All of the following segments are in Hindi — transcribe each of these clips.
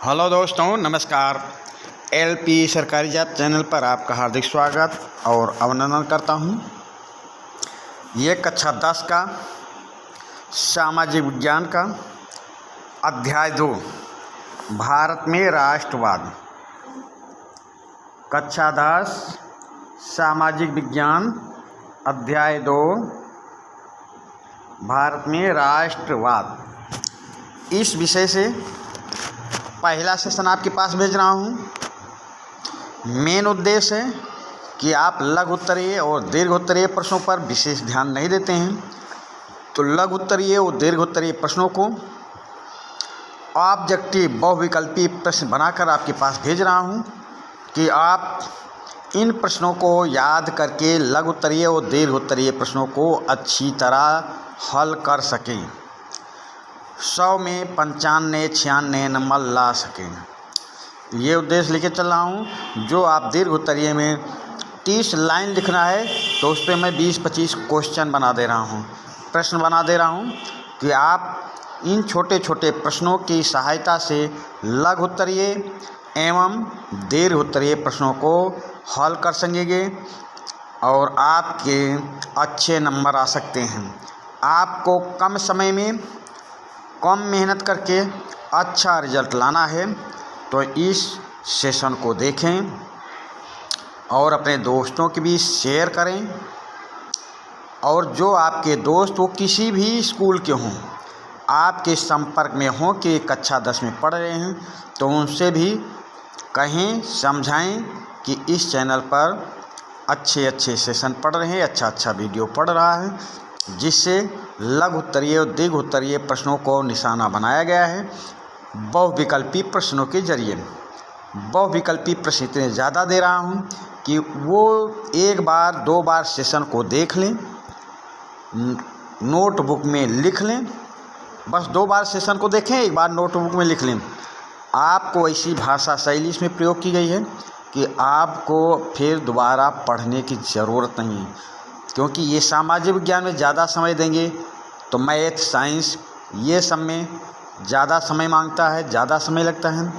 हेलो दोस्तों, नमस्कार। एलपी सरकारी जाप चैनल पर आपका हार्दिक स्वागत और अभिनंदन करता हूं। ये कक्षा 10 का सामाजिक विज्ञान का अध्याय 2 भारत में राष्ट्रवाद। कक्षा 10 सामाजिक विज्ञान अध्याय 2 भारत में राष्ट्रवाद, इस विषय से पहला सेशन आपके पास भेज रहा हूँ। मेन उद्देश्य है कि आप लघु उत्तरीय और दीर्घ उत्तरीय प्रश्नों पर विशेष ध्यान नहीं देते हैं, तो लघु उत्तरीय और दीर्घ उत्तरीय प्रश्नों को ऑब्जेक्टिव बहुविकल्पी प्रश्न बनाकर आपके पास भेज रहा हूँ कि आप इन प्रश्नों को याद करके लघु उत्तरीय और दीर्घ उत्तरीय प्रश्नों को अच्छी तरह हल कर सकें, 100 में 95 96 नंबर ला सकें। ये उद्देश्य लेके चल रहा हूँ। जो आप दीर्घ उत्तरीय में 30 लाइन लिखना है तो उस पर मैं 20-25 क्वेश्चन बना दे रहा हूँ, प्रश्न बना दे रहा हूँ कि आप इन छोटे छोटे प्रश्नों की सहायता से लघु उत्तरीय एवं दीर्घ उत्तरीय प्रश्नों को हल कर सकेंगे और आपके अच्छे नंबर आ सकते हैं। आपको कम समय में कम मेहनत करके अच्छा रिजल्ट लाना है तो इस सेशन को देखें और अपने दोस्तों के बीच शेयर करें। और जो आपके दोस्त वो किसी भी स्कूल के हों, आपके संपर्क में हों कि कक्षा 10 में पढ़ रहे हैं, तो उनसे भी कहें, समझाएं कि इस चैनल पर अच्छे अच्छे सेशन पढ़ रहे हैं, अच्छा वीडियो पढ़ रहा है, जिससे लघु उत्तरीय और दीर्घ उत्तरीय प्रश्नों को निशाना बनाया गया है बहुविकल्पी प्रश्नों के जरिए। बहुविकल्पी प्रश्न इतने ज़्यादा दे रहा हूँ कि वो एक बार 2 बार सेशन को देख लें, नोटबुक में लिख लें। बस 2 बार सेशन को देखें, एक बार नोटबुक में लिख लें। आपको ऐसी भाषा शैली इसमें प्रयोग की गई है कि आपको फिर दोबारा पढ़ने की ज़रूरत नहीं है, क्योंकि ये सामाजिक विज्ञान में ज़्यादा समय देंगे तो मैथ, साइंस ये सब में ज़्यादा समय मांगता है, ज़्यादा समय लगता है,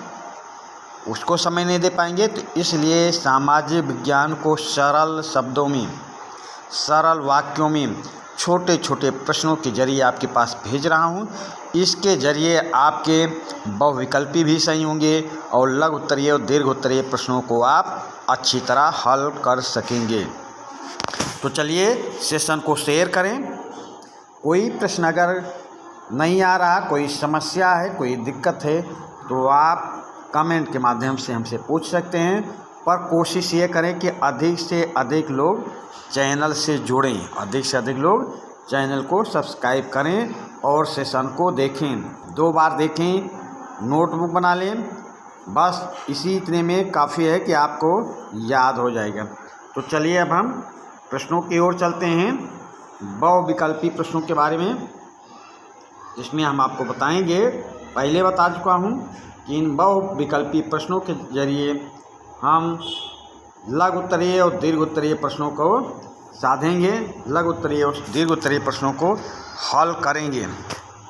उसको समय नहीं दे पाएंगे। तो इसलिए सामाजिक विज्ञान को सरल शब्दों में, सरल वाक्यों में, छोटे छोटे प्रश्नों के जरिए आपके पास भेज रहा हूँ। इसके जरिए आपके बहुविकल्पी भी सही होंगे और लघु उत्तरीय और दीर्घ उत्तरीय प्रश्नों को आप अच्छी तरह हल कर सकेंगे। तो चलिए सेशन को शेयर करें। कोई प्रश्न अगर नहीं आ रहा, कोई समस्या है, कोई दिक्कत है, तो आप कमेंट के माध्यम से हमसे पूछ सकते हैं। पर कोशिश ये करें कि अधिक से अधिक लोग चैनल से जुड़ें, अधिक से अधिक लोग चैनल को सब्सक्राइब करें और सेशन को देखें। 2 बार देखें, नोटबुक बना लें, बस इतने में काफ़ी है कि आपको याद हो जाएगा। तो चलिए अब हम प्रश्नों की ओर चलते हैं, बहुविकल्पी प्रश्नों के बारे में, जिसमें हम आपको बताएंगे, पहले बता चुका हूं कि इन बहुविकल्पी प्रश्नों के जरिए हम लघु उत्तरीय और दीर्घ उत्तरीय प्रश्नों को साधेंगे, लघु उत्तरीय और दीर्घ उत्तरीय प्रश्नों को हल करेंगे।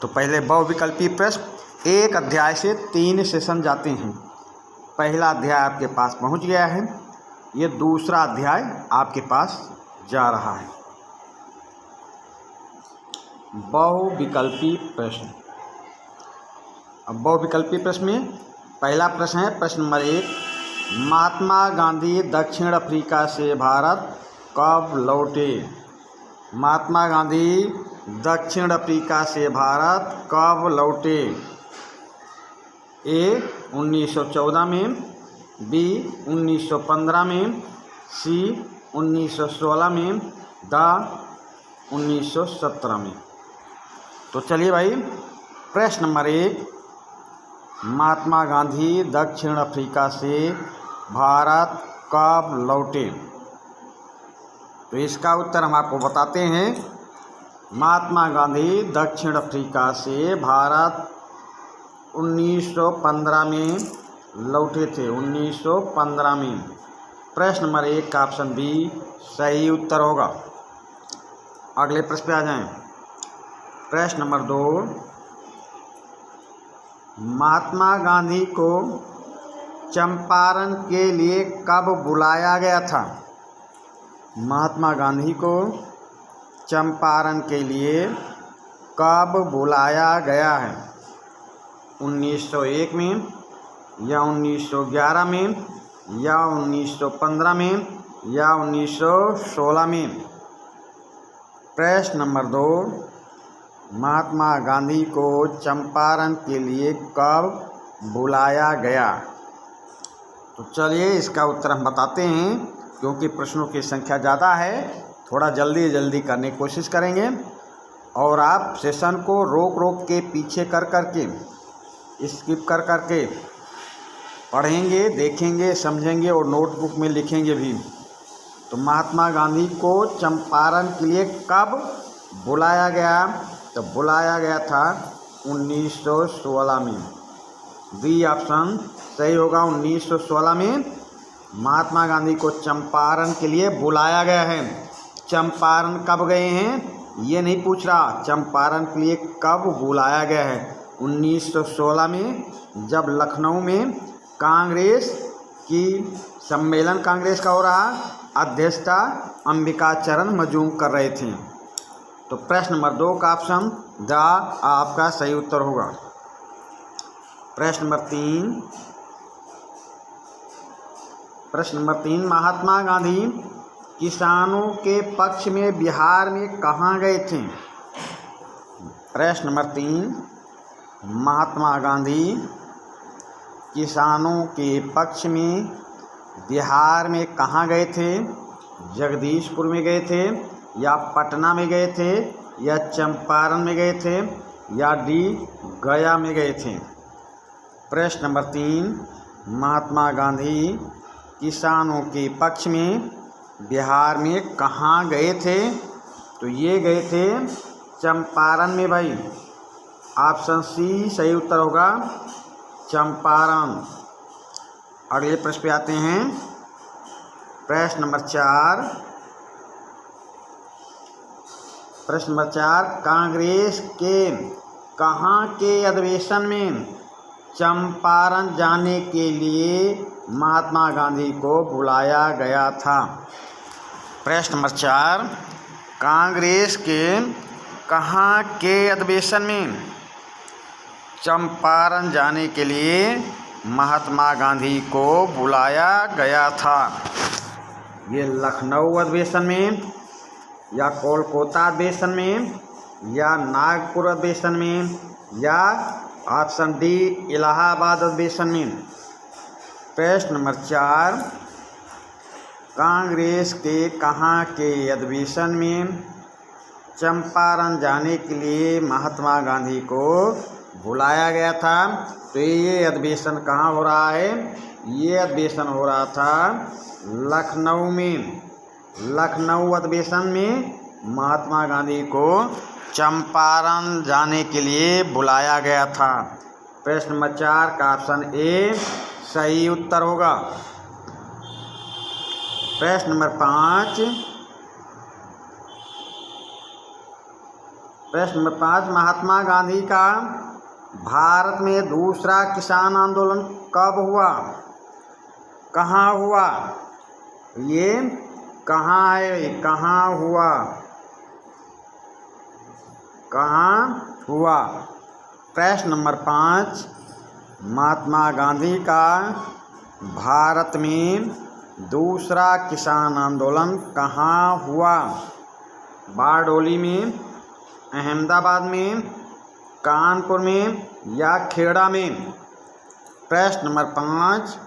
तो पहले बहुविकल्पी प्रश्न, एक अध्याय से 3 सेशन जाते हैं। पहला अध्याय आपके पास पहुंच गया है, ये दूसरा अध्याय आपके पास जा रहा है। बहुविकल्पी प्रश्न। अब बहुविकल्पी प्रश्न में पहला प्रश्न है, प्रश्न नंबर 1, महात्मा गांधी दक्षिण अफ्रीका से भारत कब लौटे? महात्मा गांधी दक्षिण अफ्रीका से भारत कब लौटे? ए 1914 में, बी 1915 में, सी 1916 में, द 1917 में। तो चलिए भाई, प्रश्न नंबर 1, महात्मा गांधी दक्षिण अफ्रीका से भारत कब लौटे? तो इसका उत्तर हम आपको बताते हैं। महात्मा गांधी दक्षिण अफ्रीका से भारत 1915 में लौटे थे, 1915 में। प्रश्न नंबर 1 का ऑप्शन बी सही उत्तर होगा। अगले प्रश्न पे आ जाएं। प्रश्न नंबर 2, महात्मा गांधी को चंपारण के लिए कब बुलाया गया था? महात्मा गांधी को चंपारण के लिए कब बुलाया गया है? 1901 में या 1911 में या 1915 में या 1916 में? प्रश्न नंबर 2, महात्मा गांधी को चंपारण के लिए कब बुलाया गया? तो चलिए इसका उत्तर हम बताते हैं, क्योंकि प्रश्नों की संख्या ज़्यादा है, थोड़ा जल्दी जल्दी करने की कोशिश करेंगे और आप सेशन को रोक रोक के पीछे कर के स्किप कर के पढ़ेंगे, देखेंगे, समझेंगे और नोटबुक में लिखेंगे भी। तो महात्मा गांधी को चंपारण के लिए कब बुलाया गया? तो बुलाया गया था 1916 में। बी ऑप्शन सही होगा। 1916 में महात्मा गांधी को चंपारण के लिए बुलाया गया है। चंपारण कब गए हैं ये नहीं पूछ रहा, चंपारण के लिए कब बुलाया गया है? 1916 में, जब लखनऊ में कांग्रेस की सम्मेलन कांग्रेस का हो रहा, अध्यक्षता अंबिका चरण मजूम कर रहे थे। तो प्रश्न नंबर 2 का ऑप्शन द आपका सही उत्तर होगा। प्रश्न नंबर 3, महात्मा गांधी किसानों के पक्ष में बिहार में कहाँ गए थे? प्रश्न नंबर 3, महात्मा गांधी किसानों के पक्ष में बिहार में कहाँ गए थे? जगदीशपुर में गए थे या पटना में गए थे या चंपारण में गए थे या डी गया में गए थे? प्रश्न नंबर 3, महात्मा गांधी किसानों के पक्ष में बिहार में कहाँ गए थे? तो ये गए थे चंपारण में भाई। ऑप्शन सी सही उत्तर होगा, चंपारण। अगले प्रश्न पे आते हैं। प्रश्न नंबर 4, कांग्रेस के कहाँ के अधिवेशन में चंपारण जाने के लिए महात्मा गांधी को बुलाया गया था? प्रश्न नंबर 4, कांग्रेस के कहाँ के अधिवेशन में चंपारण जाने के लिए महात्मा गांधी को बुलाया गया था? ये लखनऊ अधिवेशन में या कोलकाता अधिवेशन में या नागपुर अधिवेशन में या ऑप्शन डी इलाहाबाद अधिवेशन में? प्रश्न नंबर 4, कांग्रेस के कहाँ के अधिवेशन में चंपारण जाने के लिए महात्मा गांधी को बुलाया गया था? तो ये अधिवेशन कहाँ हो रहा है? ये अधिवेशन हो रहा था लखनऊ में। लखनऊ अधिवेशन में महात्मा गांधी को चंपारण जाने के लिए बुलाया गया था। प्रश्न नंबर 4 का ऑप्शन ए सही उत्तर होगा। प्रश्न नंबर 5, महात्मा गांधी का भारत में दूसरा किसान आंदोलन कब हुआ? कहाँ हुआ? ये कहाँ है? कहाँ हुआ? कहाँ हुआ? प्रश्न नंबर 5, महात्मा गांधी का भारत में दूसरा किसान आंदोलन कहाँ हुआ? बारडोली में, अहमदाबाद में, कानपुर में या खेड़ा में? प्रश्न नंबर 5,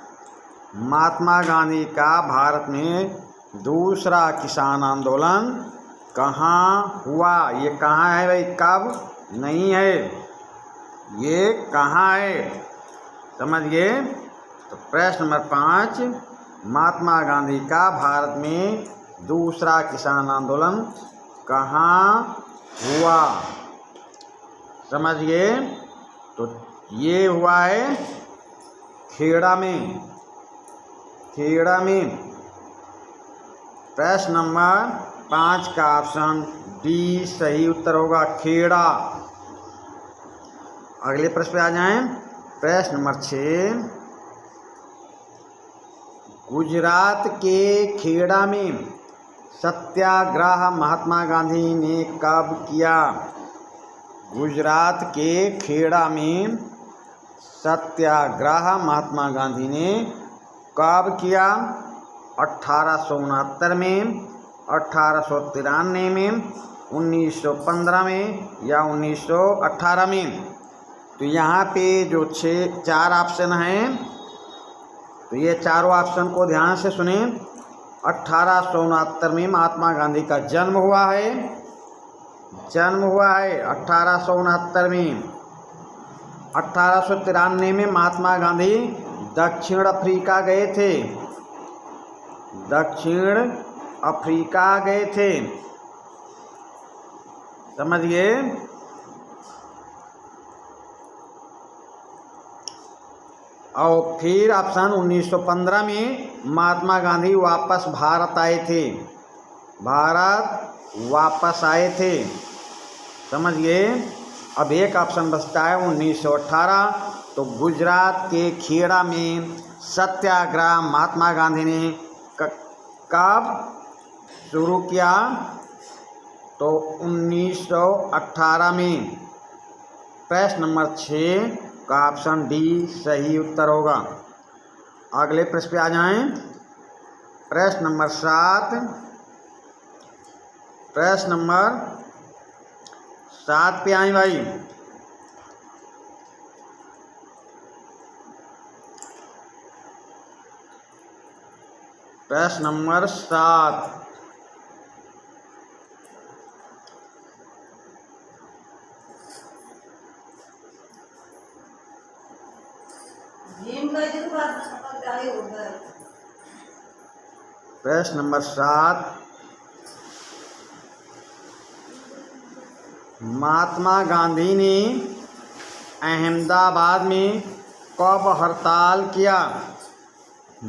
महात्मा गांधी का भारत में दूसरा किसान आंदोलन कहाँ हुआ? ये कहाँ है भाई? कब नहीं है, ये कहाँ है? समझ गए? तो प्रश्न नंबर 5, महात्मा गांधी का भारत में दूसरा किसान आंदोलन कहाँ हुआ? समझ गए? तो ये हुआ है खेड़ा में। खेड़ा में। प्रश्न नंबर 5 का ऑप्शन डी सही उत्तर होगा, खेड़ा। अगले प्रश्न पे आ जाएं। प्रश्न नंबर 6, गुजरात के खेड़ा में सत्याग्रह महात्मा गांधी ने कब किया? गुजरात के खेड़ा में सत्याग्रह महात्मा गांधी ने कब किया? 1869 में, 1893 में, 1915 में या 1918 में? तो यहाँ पे जो 4 ऑप्शन हैं, तो ये चारों ऑप्शन को ध्यान से सुने। 1869 में महात्मा गांधी का जन्म हुआ है, 1869 में। 1893 में महात्मा गांधी दक्षिण अफ्रीका गए थे, समझिए। और फिर ऑप्शन 1915 में महात्मा गांधी वापस भारत आए थे, समझिए। अब एक ऑप्शन बचता है 1918। तो गुजरात के खेड़ा में सत्याग्रह महात्मा गांधी ने कब शुरू किया? तो 1918 में। प्रश्न नंबर 6 का ऑप्शन डी सही उत्तर होगा। अगले प्रश्न पे आ जाएं। प्रश्न नंबर 7, प्रश्न नंबर 7 पे आए भाई। प्रश्न नंबर 7, प्रश्न नंबर 7, महात्मा गांधी ने अहमदाबाद में कब हड़ताल किया?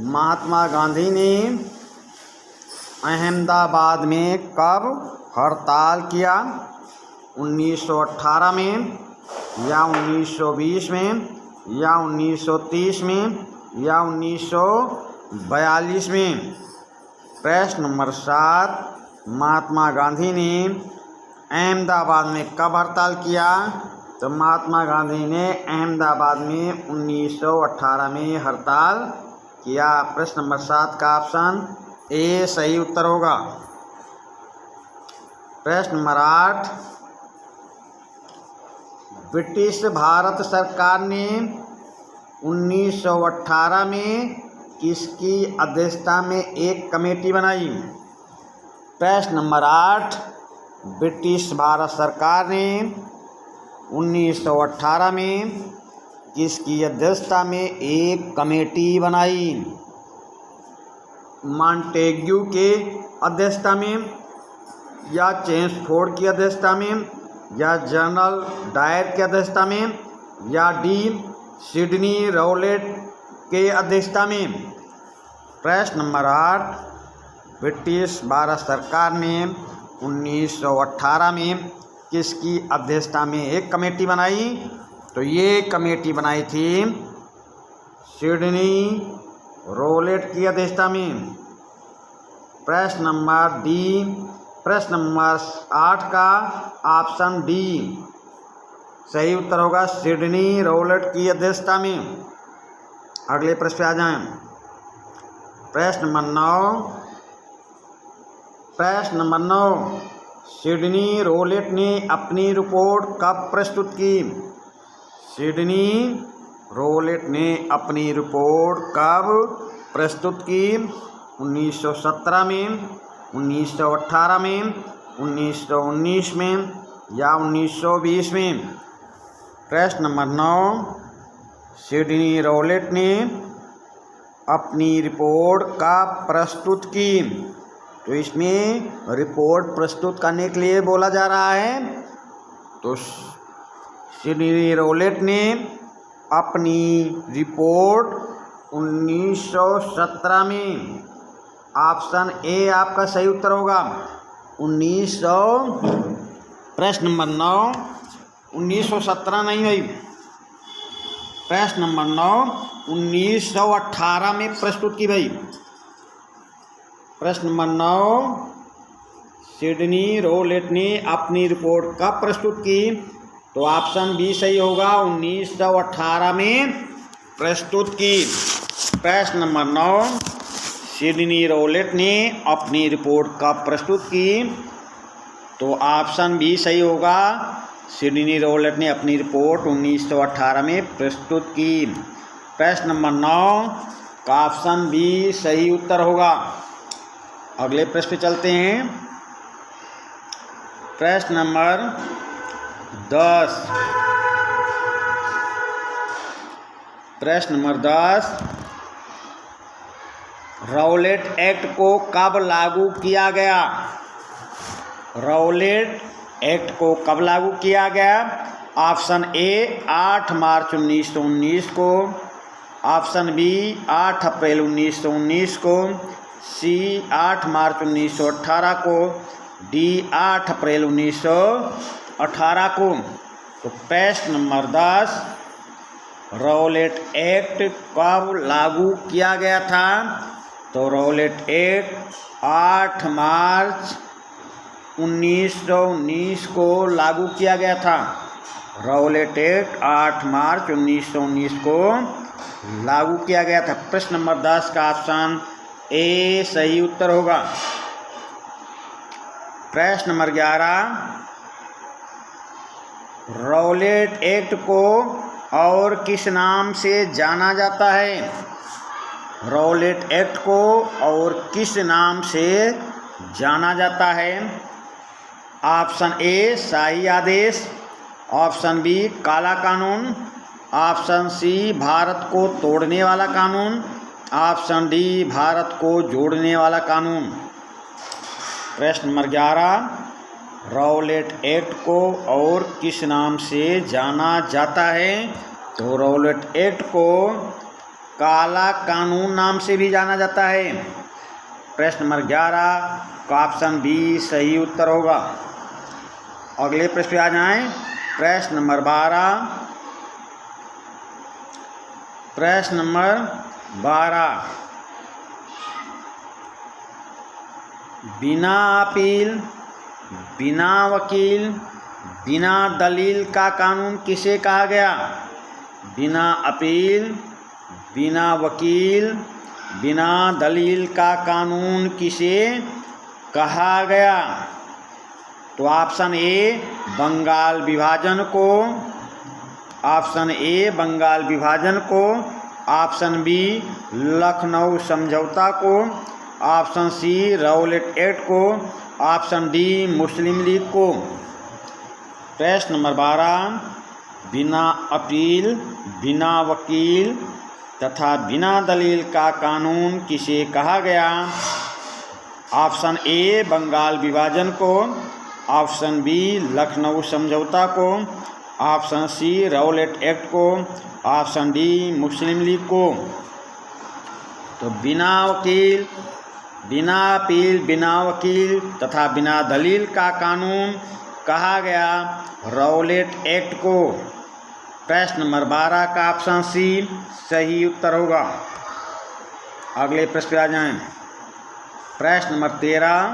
महात्मा गांधी ने अहमदाबाद में कब हड़ताल किया? 1918 में या 1920 में या 1930 में या 1942 में? प्रश्न नंबर 7, महात्मा गांधी ने अहमदाबाद में कब हड़ताल किया? तो महात्मा गांधी ने अहमदाबाद में 1918 में हड़ताल किया। प्रश्न नंबर 7 का ऑप्शन ए सही उत्तर होगा। प्रश्न नंबर 8, ब्रिटिश भारत सरकार ने 1918 में किसकी अध्यक्षता में एक कमेटी बनाई? प्रश्न नंबर 8, ब्रिटिश भारत सरकार ने 1918 में किसकी अध्यक्षता में एक कमेटी बनाई? मॉन्टेग्यू के अध्यक्षता में या चेम्सफोर्ड की अध्यक्षता में या जनरल डायर की अध्यक्षता में या डी सिडनी रौलेट के अध्यक्षता में? प्रश्न नंबर 8, ब्रिटिश भारत सरकार ने 1918 में किसकी अध्यक्षता में एक कमेटी बनाई? तो ये कमेटी बनाई थी सिडनी रौलेट की अध्यक्षता में। प्रश्न नंबर डी, प्रश्न नंबर 8 का ऑप्शन डी सही उत्तर होगा, सिडनी रौलेट की अध्यक्षता में। अगले प्रश्न पे आ जाएं। प्रश्न नंबर 9, प्रश्न नंबर 9, सिडनी रौलेट ने अपनी रिपोर्ट कब प्रस्तुत की? सिडनी रौलेट ने अपनी रिपोर्ट कब प्रस्तुत की? 1917 में, 1918 में, 1919 में या 1920 में? प्रश्न नंबर 9, सिडनी रौलेट ने अपनी रिपोर्ट कब प्रस्तुत की? तो इसमें रिपोर्ट प्रस्तुत करने के लिए बोला जा रहा है। तो सिडनी रौलेट ने अपनी रिपोर्ट 1917 में, ऑप्शन ए आपका सही उत्तर होगा। 1900, प्रश्न नंबर 9, 1917 नहीं भाई, प्रश्न नंबर 9 1918 में प्रस्तुत की गई। प्रश्न नंबर 9 सिडनी रौलेट ने अपनी रिपोर्ट कब प्रस्तुत की? तो ऑप्शन बी सही होगा, 1918 में प्रस्तुत की। प्रश्न नंबर 9 सिडनी रौलेट ने अपनी रिपोर्ट कब प्रस्तुत की? तो ऑप्शन बी सही होगा, सिडनी रौलेट ने अपनी रिपोर्ट 1918 में प्रस्तुत की। प्रश्न नंबर 9 का ऑप्शन बी सही उत्तर होगा। अगले प्रश्न पे चलते हैं। प्रश्न नंबर 10। प्रश्न नंबर 10 रौलेट एक्ट को कब लागू किया गया? रौलेट एक्ट को कब लागू किया गया? ऑप्शन ए 8 मार्च 1919 को, ऑप्शन बी 8 अप्रैल 1919 को, सी 8 मार्च 1918 को, डी 8 अप्रैल 1918 को। तो प्रश्न नंबर 10 रौलेट एक्ट कब लागू किया गया था? तो रौलेट एक्ट 8 मार्च 1919 को लागू किया गया था। रौलेट एक्ट 8 मार्च 1919 को लागू किया गया था। प्रश्न नंबर 10 का ऑप्शन ए सही उत्तर होगा। प्रश्न नंबर 11 रौलेट एक्ट को और किस नाम से जाना जाता है? रौलेट एक्ट को और किस नाम से जाना जाता है? ऑप्शन ए शाही आदेश, ऑप्शन बी काला कानून, ऑप्शन सी भारत को तोड़ने वाला कानून, ऑप्शन डी भारत को जोड़ने वाला कानून। प्रश्न नंबर 11 रौलेट एक्ट को और किस नाम से जाना जाता है? तो रौलेट एक्ट को काला कानून नाम से भी जाना जाता है। प्रश्न नंबर 11 का ऑप्शन बी सही उत्तर होगा। अगले प्रश्न पे आ जाएं। प्रश्न नंबर 12। प्रश्न नंबर 12 बिना अपील, बिना वकील, बिना दलील का कानून किसे कहा गया? बिना अपील, बिना वकील, बिना दलील का कानून किसे कहा गया? तो ऑप्शन ए बंगाल विभाजन को, ऑप्शन ए बंगाल विभाजन को, ऑप्शन बी लखनऊ समझौता को, ऑप्शन सी रौलेट एक्ट को, ऑप्शन डी मुस्लिम लीग को। प्रश्न नंबर 12 बिना अपील, बिना वकील तथा बिना दलील का कानून किसे कहा गया? ऑप्शन ए बंगाल विभाजन को, ऑप्शन बी लखनऊ समझौता को, ऑप्शन सी रौलेट एक्ट को, ऑप्शन डी मुस्लिम लीग को। तो बिना वकील, बिना अपील, बिना वकील तथा बिना दलील का कानून कहा गया रौलेट एक्ट को। प्रश्न नंबर 12 का ऑप्शन सी सही उत्तर होगा। अगले प्रश्न पे आ जाएं। प्रश्न नंबर 13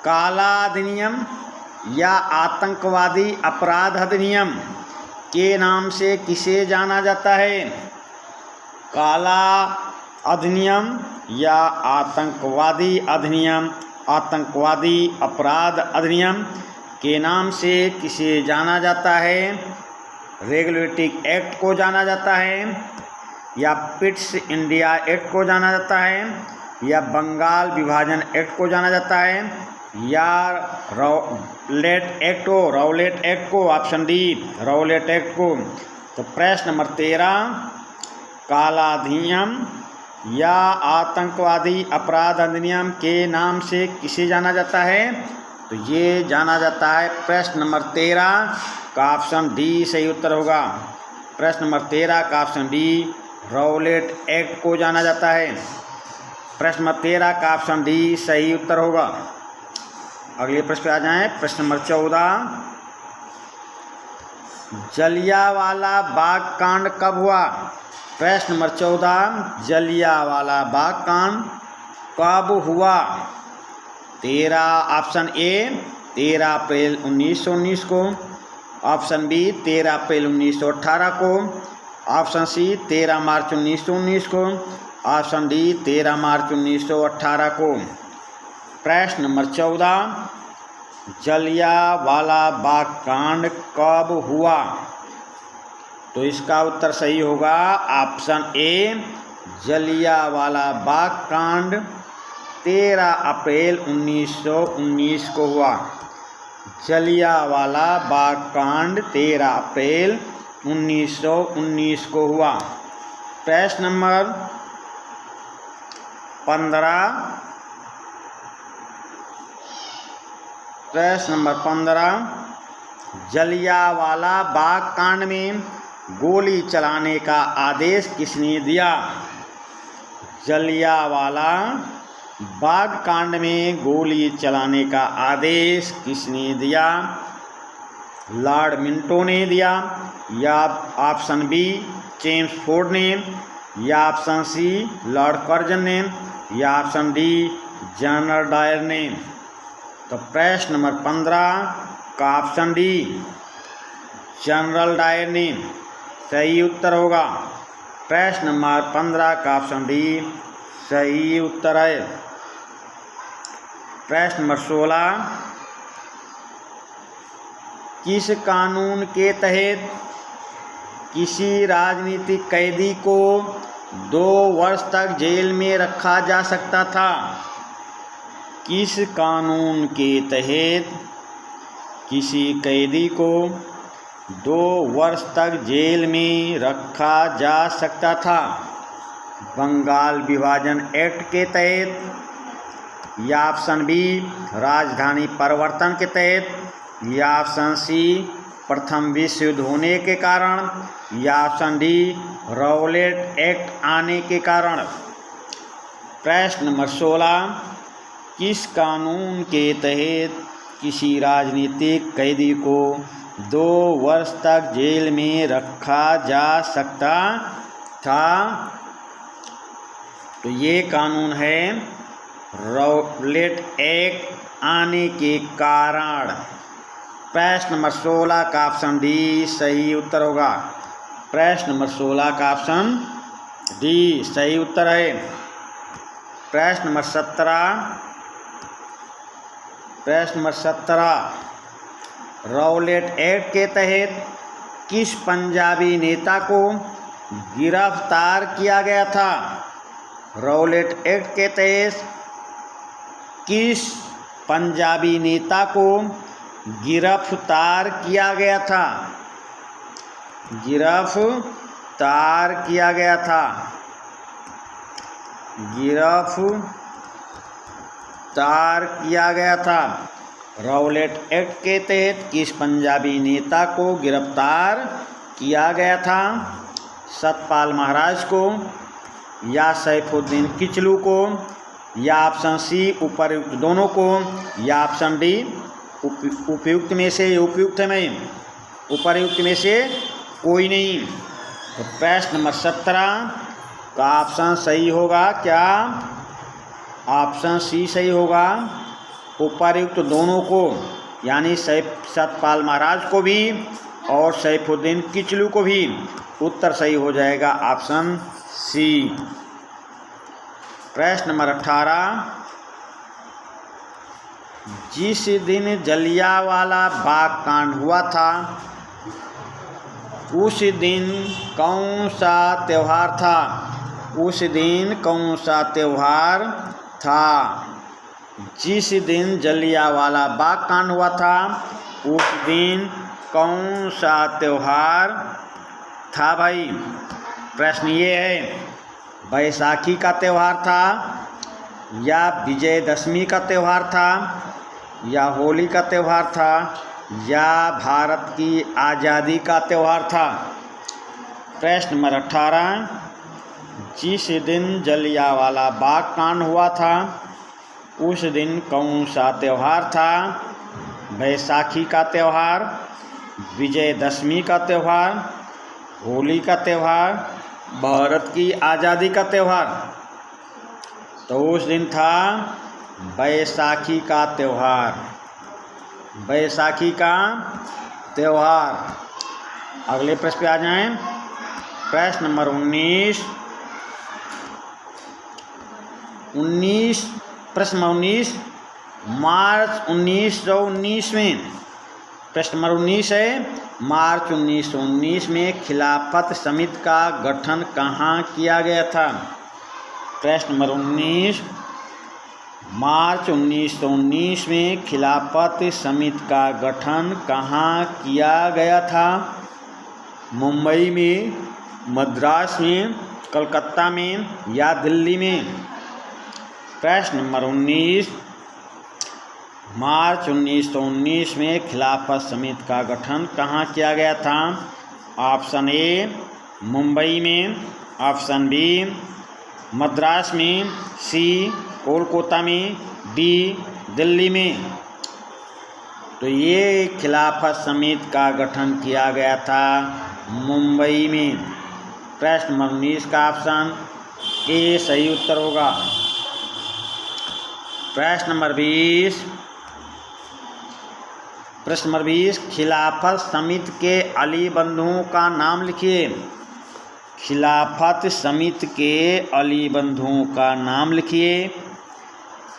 काला अधिनियम या आतंकवादी अपराध अधिनियम के नाम से किसे जाना जाता है? काला अधिनियम या आतंकवादी अधिनियम, आतंकवादी अपराध अधिनियम के नाम से किसे जाना जाता है? रेगुलेटिंग एक्ट को जाना जाता है, या पिट्स इंडिया एक्ट को जाना जाता है, या बंगाल विभाजन एक्ट को जाना जाता है, या रौलेट एक्ट को, ऑप्शन डी रौलेट एक्ट को। तो प्रश्न नंबर 13 काला अधिनियम या आतंकवादी अपराध अधिनियम के नाम से किसे जाना जाता है? तो ये जाना जाता है प्रश्न नंबर 13 का ऑप्शन डी सही उत्तर होगा। प्रश्न नंबर 13 का ऑप्शन डी रौलेट एक्ट को जाना जाता है। प्रश्न नंबर 13 का ऑप्शन डी सही उत्तर होगा। अगले प्रश्न पे आ जाएं। प्रश्न नंबर 14 जलियांवाला बाग कांड कब हुआ? प्रश्न नंबर 14, जलियांवाला बाग कांड कब हुआ? 13 ऑप्शन ए 13 अप्रैल 1919 को, ऑप्शन बी 13 अप्रैल 1918 को, ऑप्शन सी 13 मार्च 1919 को, ऑप्शन डी 13 मार्च 1918 को। प्रश्न नंबर 14, जलियांवाला बाग कांड कब हुआ? तो इसका उत्तर सही होगा ऑप्शन ए, जलियांवाला बाग कांड 13 अप्रैल 1919 को हुआ। जलियांवाला बाग कांड 13 अप्रैल 1919 को हुआ। प्रश्न नंबर 15, जलियांवाला बाग कांड में गोली चलाने का आदेश किसने दिया? जलियांवाला बाग कांड में गोली चलाने का आदेश किसने दिया? लॉर्ड मिंटो ने दिया, या ऑप्शन बी चेम्सफोर्ड ने, या ऑप्शन सी लॉर्ड कर्जन ने, या ऑप्शन डी जनरल डायर ने। तो प्रश्न नंबर 15 का ऑप्शन डी जनरल डायर ने सही उत्तर होगा। प्रश्न नंबर 15 का ऑप्शन डी सही उत्तर है। प्रश्न नंबर 16, किस कानून के तहत किसी राजनीतिक कैदी को 2 वर्ष तक जेल में रखा जा सकता था? किस कानून के तहत किसी कैदी को 2 वर्ष तक जेल में रखा जा सकता था? बंगाल विभाजन एक्ट के तहत, या ऑप्शन बी राजधानी परिवर्तन के तहत, या ऑप्शन सी प्रथम विश्व युद्ध होने के कारण, या ऑप्शन डी रॉलेट एक्ट आने के कारण। प्रश्न नंबर 16, किस कानून के तहत किसी राजनीतिक कैदी को 2 वर्ष तक जेल में रखा जा सकता था? तो ये कानून है रॉलेट एक्ट आने के कारण। प्रश्न नंबर 16 का ऑप्शन डी सही उत्तर होगा। प्रश्न नंबर 16 का ऑप्शन डी सही उत्तर है। प्रश्न नंबर 17, रॉलेट एक्ट के तहत किस पंजाबी नेता को गिरफ्तार किया गया था? रॉलेट एक्ट के तहत किस पंजाबी नेता को गिरफ्तार किया गया था? गिरफ्तार किया गया था। गिरफ्तार किया गया था। रॉलेट एक्ट के तहत किस पंजाबी नेता को गिरफ्तार किया गया था? सतपाल महाराज को, या सैफुद्दीन किचलू को, या ऑप्शन सी उपर्युक्त दोनों को, या ऑप्शन डी उपयुक्त में से उपयुक्त में उपर्युक्त में से कोई नहीं। तो प्रश्न नंबर 17 का ऑप्शन सही होगा क्या? ऑप्शन सी सही होगा, उपर्युक्त दोनों को, यानी सतपाल महाराज को भी और सैफुद्दीन किचलू को भी। उत्तर सही हो जाएगा ऑप्शन सी। प्रश्न नंबर 18, जिस दिन जलियांवाला बाग कांड हुआ था उस दिन कौन सा त्यौहार था? उस दिन कौन सा त्यौहार था? जिस दिन जलियांवाला बाग कांड हुआ था उस दिन कौन सा त्यौहार था भाई? प्रश्न ये है, बैसाखी का त्यौहार था, या विजयदशमी का त्यौहार था, या होली का त्यौहार था, या भारत की आज़ादी का त्यौहार था? प्रश्न नंबर 18, जिस दिन जलियांवाला बाग कांड हुआ था उस दिन कौन सा त्यौहार था? बैसाखी का त्यौहार, विजयदशमी का त्यौहार, होली का त्यौहार, भारत की आज़ादी का त्यौहार। तो उस दिन था बैसाखी का त्यौहार, बैसाखी का त्यौहार। अगले प्रश्न पे आ जाएं। प्रश्न नंबर 19। प्रश्न नंबर 19, मार्च 1919 में, प्रश्न नंबर 19 है, मार्च 1919 में खिलाफत समिति का गठन कहाँ किया गया था? प्रश्न नंबर 19, मार्च 1919 में खिलाफत समिति का गठन कहाँ किया गया था? मुंबई में, मद्रास में, कलकत्ता में या दिल्ली में? प्रश्न नंबर 19, मार्च 1919 में खिलाफत समिति का गठन कहाँ किया गया था? ऑप्शन ए मुंबई में, ऑप्शन बी मद्रास में, सी कोलकाता में, डी दिल्ली में। तो ये खिलाफत समिति का गठन किया गया था मुंबई में। प्रश्न नंबर 19 का ऑप्शन ए सही उत्तर होगा। प्रश्न नंबर 20, प्रश्न नंबर 20, खिलाफत समिति के अली बंधुओं का नाम लिखिए। खिलाफत समिति के अली बंधुओं का नाम लिखिए।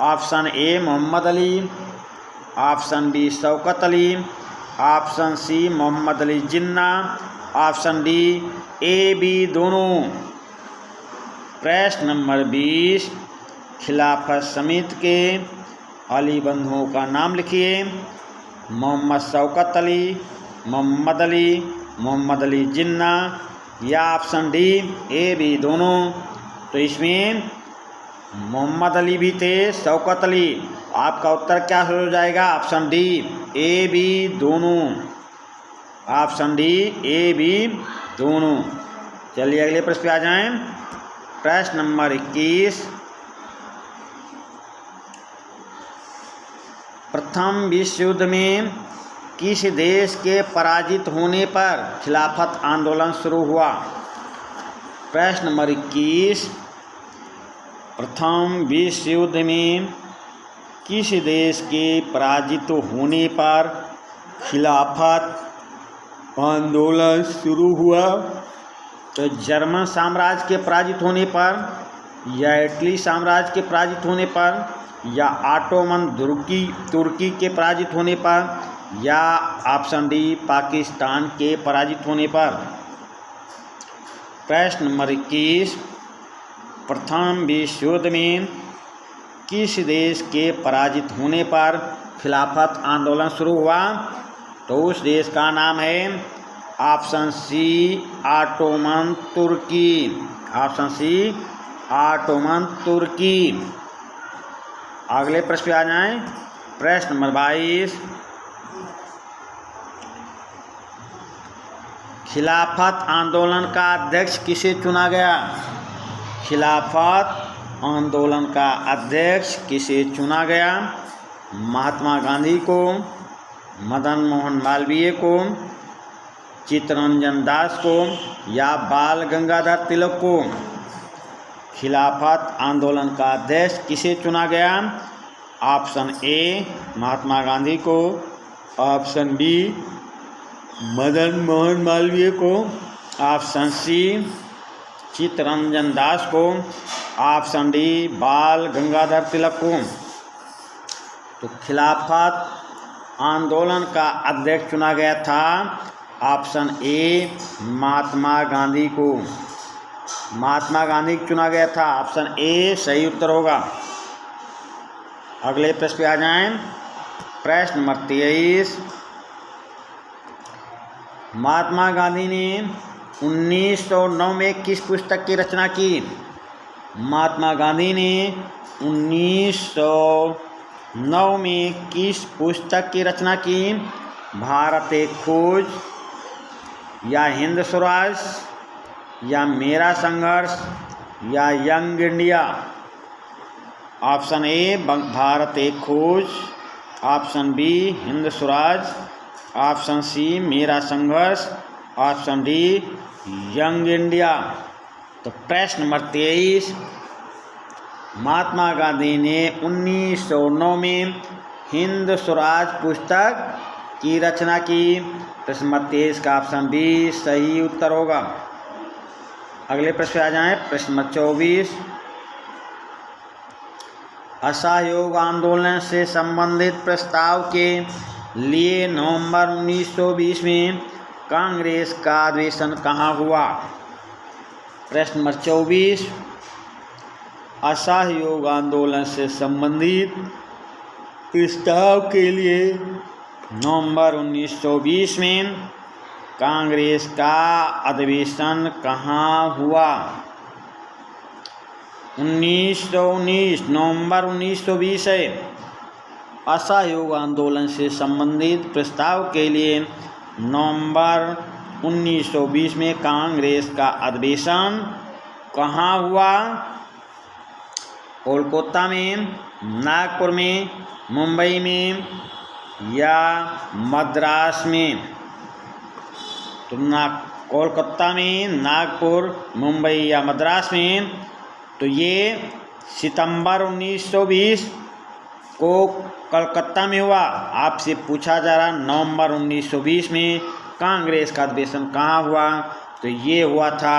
Option A Mohammad Ali, option B Shaukat Ali, option C Mohammad Ali Jinnah, option D A B दोनों। प्रश्न नंबर 20, खिलाफत समिति के अली बंधुओं का नाम लिखिए। मोहम्मद शौकत अली, मोहम्मद अली जिन्ना या ऑप्शन डी ए बी दोनों। तो इसमें मोहम्मद अली भी थे, शौकत अली। आपका उत्तर क्या हो जाएगा? ऑप्शन डी ए बी दोनों, ऑप्शन डी ए बी दोनों। चलिए अगले प्रश्न पे आ जाएं। प्रश्न नंबर 21, प्रथम विश्व युद्ध में किस देश के पराजित होने पर खिलाफत आंदोलन शुरू हुआ? प्रश्न नंबर 21, प्रथम विश्व युद्ध में किस देश के पराजित होने पर खिलाफत आंदोलन शुरू हुआ? तो जर्मन साम्राज्य के पराजित होने पर, या इटली साम्राज्य के पराजित होने पर, या ऑटोमन तुर्की के पराजित होने पर, या ऑप्शन डी पाकिस्तान के पराजित होने पर। प्रश्न नंबर 21, प्रथम विश्व युद्ध में किस देश के पराजित होने पर खिलाफत आंदोलन शुरू हुआ? तो उस देश का नाम है ऑप्शन सी ऑटोमन तुर्की, ऑप्शन सी ऑटोमन तुर्की। अगले प्रश्न पे आ जाएं। प्रश्न नंबर 22, खिलाफत आंदोलन का अध्यक्ष किसे चुना गया? खिलाफत आंदोलन का अध्यक्ष किसे चुना गया? महात्मा गांधी को, मदन मोहन मालवीय को, चित्तरंजन दास को या बाल गंगाधर तिलक को? खिलाफत आंदोलन का अध्यक्ष किसे चुना गया? ऑप्शन ए महात्मा गांधी को, ऑप्शन बी मदन मोहन मालवीय को, ऑप्शन सी चित्तरंजन दास को, ऑप्शन डी बाल गंगाधर तिलक को। तो खिलाफत आंदोलन का अध्यक्ष चुना गया था ऑप्शन ए महात्मा गांधी को, महात्मा गांधी को चुना गया था। ऑप्शन ए सही उत्तर होगा। अगले प्रश्न पे आ जाएं। प्रश्न नंबर 23, महात्मा गांधी ने 1909 में किस पुस्तक की रचना की? महात्मा गांधी ने 1909 में किस पुस्तक की रचना की? भारत एक खोज, या हिंद स्वराज, या मेरा संघर्ष, या young India? Option A Bharat Ek Khoj, option B Hind Swaraj, option C Mera Sangharsh, option D young India. तो प्रश्न नंबर 23, महात्मा गांधी ने 1909 में हिंद स्वराज पुस्तक की रचना की। प्रश्न नंबर 23 का ऑप्शन बी सही उत्तर होगा। अगले प्रश्न पे आ जाएं। प्रश्न नंबर 24, असहयोग आंदोलन से संबंधित प्रस्ताव के लिए नवंबर 1920 में कांग्रेस का अधिवेशन कहाँ हुआ। प्रश्न नंबर 24, असहयोग आंदोलन से संबंधित प्रस्ताव के लिए नवंबर 1920 में कांग्रेस का अधिवेशन कहाँ हुआ। 1919 नवंबर 1920 है। असहयोग आंदोलन से संबंधित प्रस्ताव के लिए नवंबर 1920 में कांग्रेस का अधिवेशन कहाँ हुआ। कोलकाता में, नागपुर में, मुंबई में या मद्रास में। तो कोलकाता में, नागपुर, मुंबई या मद्रास में। तो ये सितंबर 1920 को कलकत्ता में हुआ। आपसे पूछा जा रहा नवंबर 1920 में कांग्रेस का अधिवेशन कहाँ हुआ। तो ये हुआ था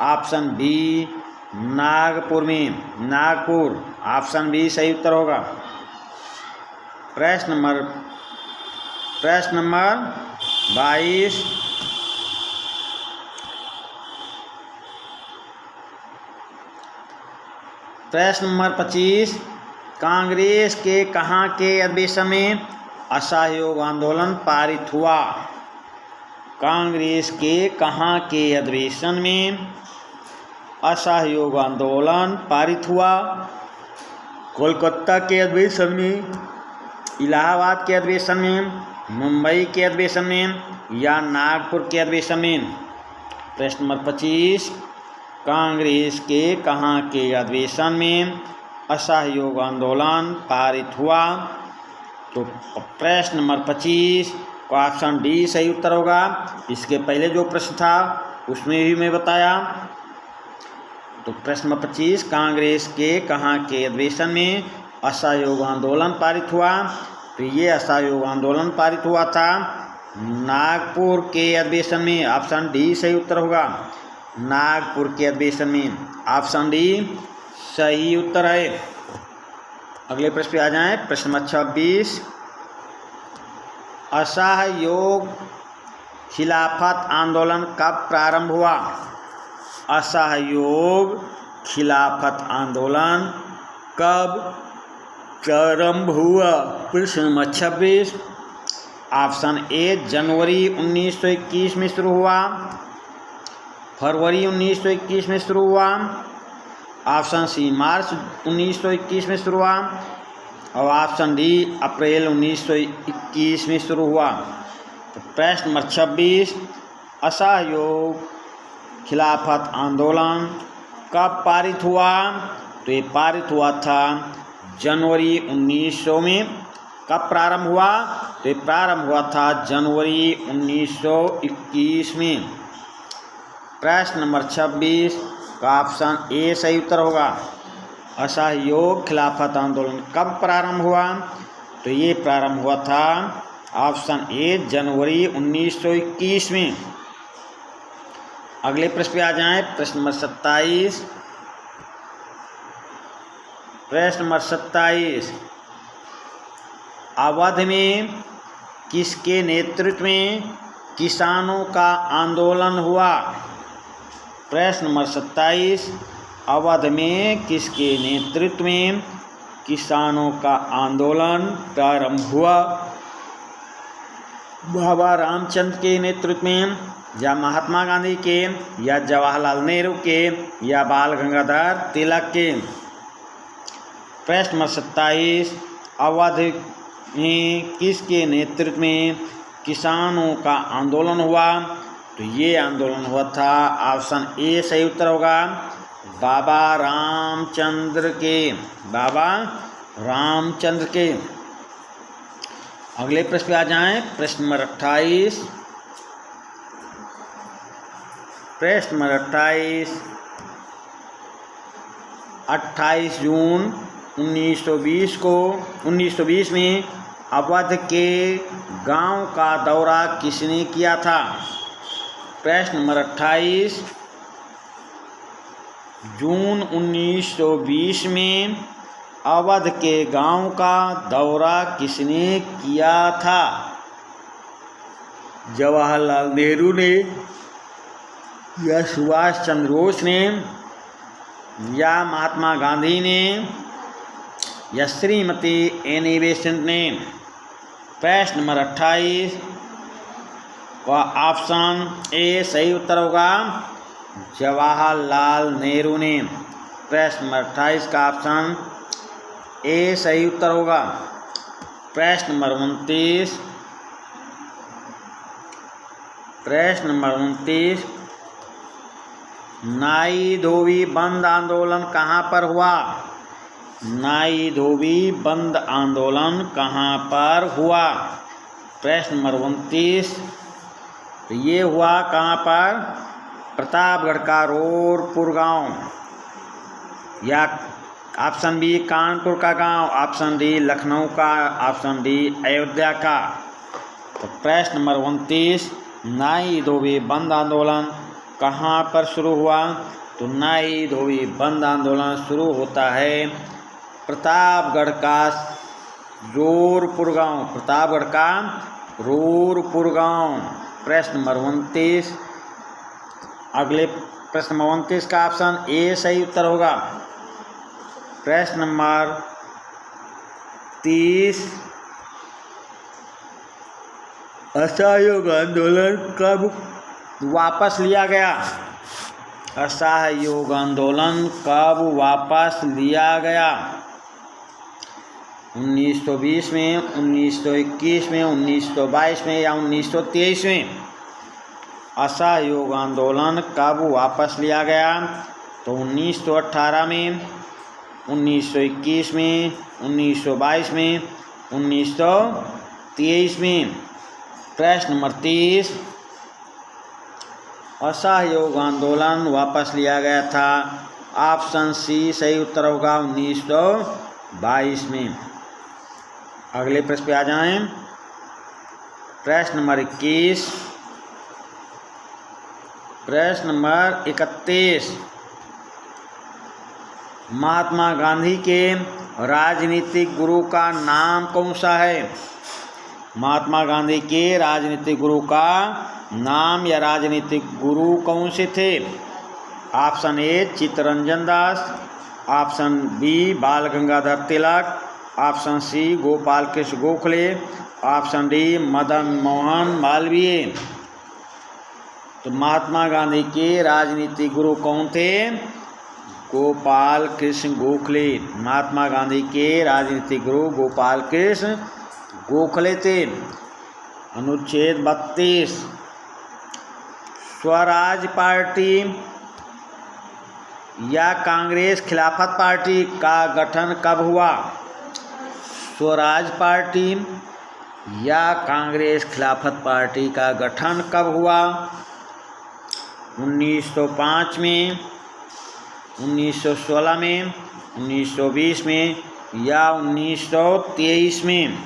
ऑप्शन बी नागपुर में। नागपुर, ऑप्शन बी सही उत्तर होगा। प्रश्न नंबर 22, प्रश्न नंबर 25, कांग्रेस के कहाँ के अधिवेशन में असहयोग आंदोलन पारित हुआ। कांग्रेस के कहाँ के अधिवेशन में असहयोग आंदोलन पारित हुआ। कोलकाता के अधिवेशन में, इलाहाबाद के अधिवेशन में, मुंबई के अधिवेशन में या नागपुर के अधिवेशन में। प्रश्न नंबर 25, कांग्रेस के कहाँ के अधिवेशन में असहयोग आंदोलन पारित हुआ। तो प्रश्न नंबर 25 का ऑप्शन डी सही उत्तर होगा। इसके पहले जो प्रश्न था उसमें भी मैं बताया। तो प्रश्न नंबर 25, कांग्रेस के कहाँ के अधिवेशन में असहयोग आंदोलन पारित हुआ। तो ये असहयोग आंदोलन पारित हुआ था नागपुर के अधिवेशन में। ऑप्शन डी सही उत्तर होगा। नागपुर के अधिवेशन में, ऑप्शन डी सही उत्तर है। अगले प्रश्न पे आ जाएं। प्रश्न नंबर 26, असहयोग खिलाफत आंदोलन कब प्रारंभ हुआ। असहयोग खिलाफत आंदोलन कब प्रारंभ हुआ। प्रश्न नंबर 26, ऑप्शन ए जनवरी 1921 में शुरू हुआ, फरवरी 1921 में शुरू हुआ, ऑप्शन सी मार्च 1921 में शुरू हुआ और ऑप्शन डी अप्रैल 1921 में शुरू हुआ। तो प्रश्न नंबर 26, असहयोग खिलाफत आंदोलन कब पारित हुआ। तो ये पारित हुआ था जनवरी 1900 में। कब प्रारंभ हुआ। तो ये प्रारंभ हुआ था जनवरी 1921 में। प्रश्न नंबर 26 का ऑप्शन ए सही उत्तर होगा। असहयोग खिलाफत आंदोलन कब प्रारंभ हुआ। तो ये प्रारंभ हुआ था ऑप्शन ए जनवरी 1921 में। अगले प्रश्न पे आ जाएं। प्रश्न नंबर 27, प्रश्न नंबर 27, अवध में किसके नेतृत्व में किसानों का आंदोलन हुआ। प्रश्न नंबर 27, अवध में किसके नेतृत्व में किसानों का आंदोलन प्रारंभ हुआ। बाबा रामचंद्र के नेतृत्व में या महात्मा गांधी के या जवाहरलाल नेहरू के या बाल गंगाधर तिलक के। प्रश्न नंबर 27, अवध में किसके नेतृत्व में किसानों का आंदोलन हुआ। तो ये आंदोलन हुआ था ऑप्शन ए सही उत्तर होगा बाबा रामचंद्र के। बाबा रामचंद्र के। अगले प्रश्न पे आ जाएं। प्रश्न नंबर 28। प्रश्न नंबर 28। 28 जून 1920 में अवध के गांव का दौरा किसने किया था? प्रश्न नंबर 28 जून 1920 में अवध के गांव का दौरा किसने किया था? जवाहरलाल नेहरू ने, या सुभाष चंद्र बोस ने, या महात्मा गांधी ने, या श्रीमती एनी बेसेंट ने? प्रश्न नंबर 28 का ऑप्शन ए सही उत्तर होगा जवाहरलाल नेहरू ने। प्रश्न नंबर 28 का ऑप्शन ए सही उत्तर होगा। प्रश्न नंबर 29। प्रश्न नंबर 29। नाई धोबी बंद आंदोलन कहाँ पर हुआ? नाई धोबी बंद आंदोलन कहाँ पर हुआ? प्रश्न नंबर 29। तो ये हुआ कहाँ पर? प्रतापगढ़ का रोरपुर गांव, या ऑप्शन बी कानपुर का गांव, ऑप्शन डी लखनऊ का, ऑप्शन डी अयोध्या का। तो प्रश्न नंबर 29 नाई धोबी बंद आंदोलन कहाँ पर शुरू हुआ? तो नाई धोबी बंद आंदोलन शुरू होता है प्रतापगढ़ का रोरपुर गांव, प्रतापगढ़ का रोरपुर गांव। प्रश्न नंबर 29। अगले प्रश्न नंबर 29 का ऑप्शन ए सही उत्तर होगा। प्रश्न नंबर 30। असहयोग आंदोलन कब वापस लिया गया? असहयोग आंदोलन कब वापस लिया गया? 1920 में, 1921 में, 1922 में, या 1923 में? असहयोग आंदोलन कब वापस लिया गया? तो 1918 में, 1921 में, 1922 में, 1923 में। प्रश्न नंबर 30। असहयोग आंदोलन वापस लिया गया था, ऑप्शन सी सही उत्तर होगा 1922 में। अगले प्रश्न पे आ जाएं। प्रश्न नंबर 21। प्रश्न नंबर 31। महात्मा गांधी के राजनीतिक गुरु का नाम कौन सा है? महात्मा गांधी के राजनीतिक गुरु का नाम या राजनीतिक गुरु कौन से थे? Option A Chittaranjan Das, option B Bal Gangadhar Tilak, option C Gopal Krishna Gokhale, option D Madan Mohan Malaviya. तो महात्मा गांधी के राजनीतिक गुरु कौन थे? गोपाल कृष्ण गोखले। महात्मा गांधी के राजनीतिक गुरु गोपाल कृष्ण गोखले थे। अनुच्छेद 32। स्वराज पार्टी या कांग्रेस खिलाफत पार्टी का गठन कब हुआ? स्वराज पार्टी या कांग्रेस खिलाफत पार्टी का गठन कब हुआ? 1905 में, 1916 में, 1920 में, या 1923 में?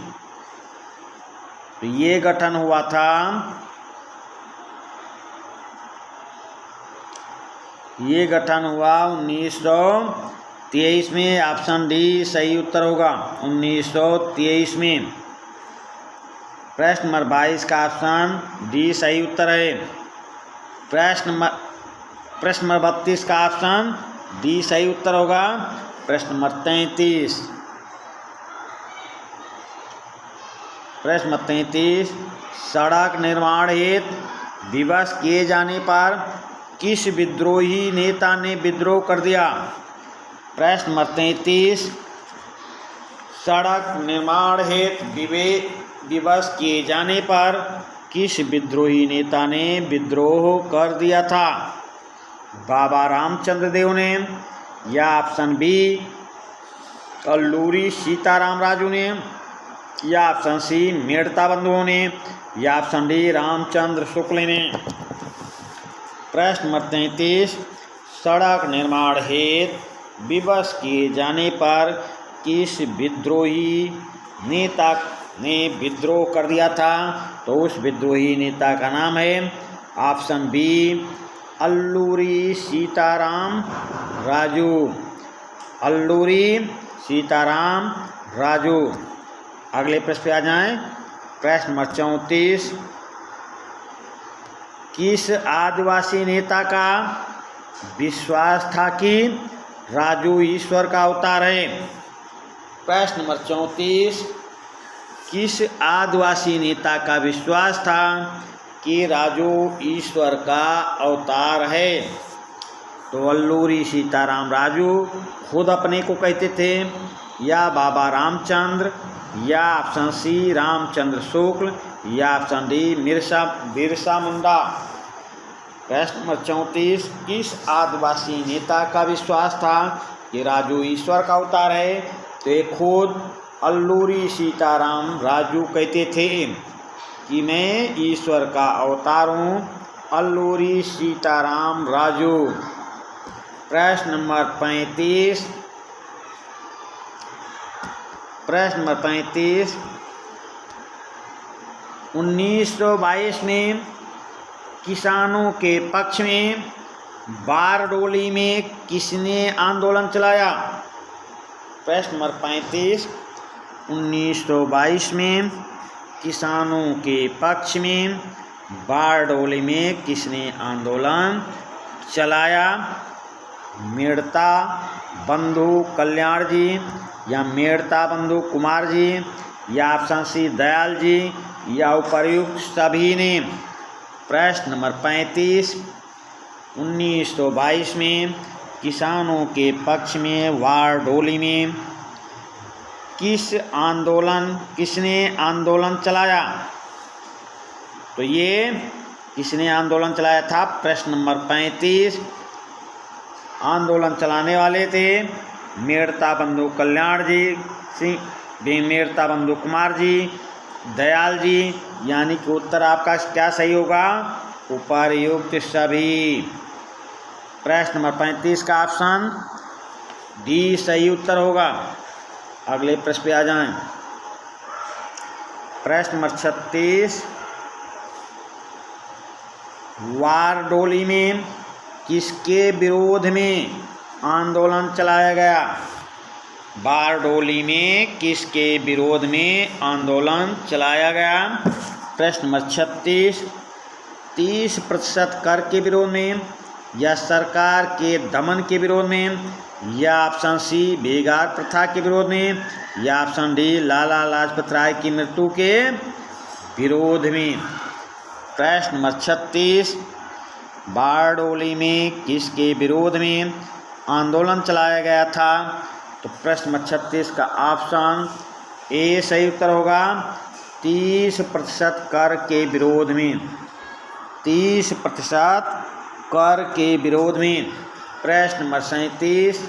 तो ये गठन हुआ था, ये गठन हुआ 1923 में। ऑप्शन डी सही उत्तर होगा 1923 में। प्रश्न नंबर 22 का ऑप्शन डी सही उत्तर है। प्रश्न नंबर 32 का ऑप्शन डी सही उत्तर होगा। प्रश्न नंबर 33। प्रश्न नंबर 33। सड़क निर्माण हेतु विवश किए जाने पर किस विद्रोही नेता ने विद्रोह कर दिया? प्रश्न नंबर 33। सड़क निर्माण हेतु विवश किए जाने पर किस विद्रोही नेता ने विद्रोह कर दिया था? बाबा रामचंद्र देव ने, या ऑप्शन बी अल्लूरी सीताराम राजू ने, या ऑप्शन सी मेड़ता बंधुओं ने, या ऑप्शन डी रामचंद्र शुक्ल ने। प्रश्न नंबर 33, सड़क निर्माण हेतु विवश किए जाने पर किस विद्रोही नेता ने विद्रोह कर दिया था? तो उस विद्रोही नेता का नाम है ऑप्शन बी अल्लूरी सीताराम राजू। अल्लूरी सीताराम राजू। अगले प्रश्न पे आ जाएं। प्रश्न नंबर 34, किस आदिवासी नेता का विश्वास था कि राजू ईश्वर का अवतार है? प्रश्न नंबर 34, किस आदिवासी नेता का विश्वास था कि राजू ईश्वर का अवतार है? तो अल्लूरी सीताराम राजू खुद अपने को कहते थे, या बाबा रामचंद्र, या ऑप्शन सी रामचंद्र शुक्ल, या ऑप्शन डी बिरसा मुंडा। प्रश्न नंबर 34, किस आदिवासी नेता का विश्वास था कि राजू ईश्वर का अवतार है? तो ये खुद अल्लूरी सीताराम राजू कहते थे कि मैं ईश्वर का अवतार हूँ। अल्लूरी सीताराम राजू। प्रश्न नंबर 35, प्रश्न नंबर 35, 1922 में किसानों के पक्ष में बारडोली में किसने आंदोलन चलाया? प्रश्न नंबर 35, 1922 में किसानों के पक्ष में बारडोली में किसने आंदोलन चलाया? मेड़ता बंधु कल्याण जी, या मेड़ता बंधु कुमार जी, या ऑप्शन सी दयाल जी, या उपर्युक्त सभी ने। प्रश्न नंबर 35, 1922 में किसानों के पक्ष में बारडोली में किसने आंदोलन चलाया? तो ये किसने आंदोलन चलाया था? प्रश्न नंबर 35, आंदोलन चलाने वाले थे मेड़ता बंधु कल्याण जी, मेड़ता बंधु कुमार जी, दयाल जी, यानी कि उत्तर आपका क्या सही होगा? उपर्युक्त सभी। प्रश्न नंबर 35 का ऑप्शन डी सही उत्तर होगा। अगले प्रश्न पे आ जाएं। प्रश्न नंबर 36, बारडोली में किसके विरोध में आंदोलन चलाया गया? बारडोली में किसके विरोध में आंदोलन चलाया गया? प्रश्न नंबर 36, 30% कर के विरोध में, या सरकार के दमन के विरोध में, या ऑप्शन सी बेगार प्रथा के विरोध में, या ऑप्शन डी लाला लाजपत राय की मृत्यु के विरोध में। प्रश्न नंबर 36, बारडोली में किसके विरोध में आंदोलन चलाया गया था? तो प्रश्न नंबर 36 का ऑप्शन ए सही उत्तर होगा। 30% कर के विरोध में, 30% कर के विरोध में। प्रश्न नंबर 37,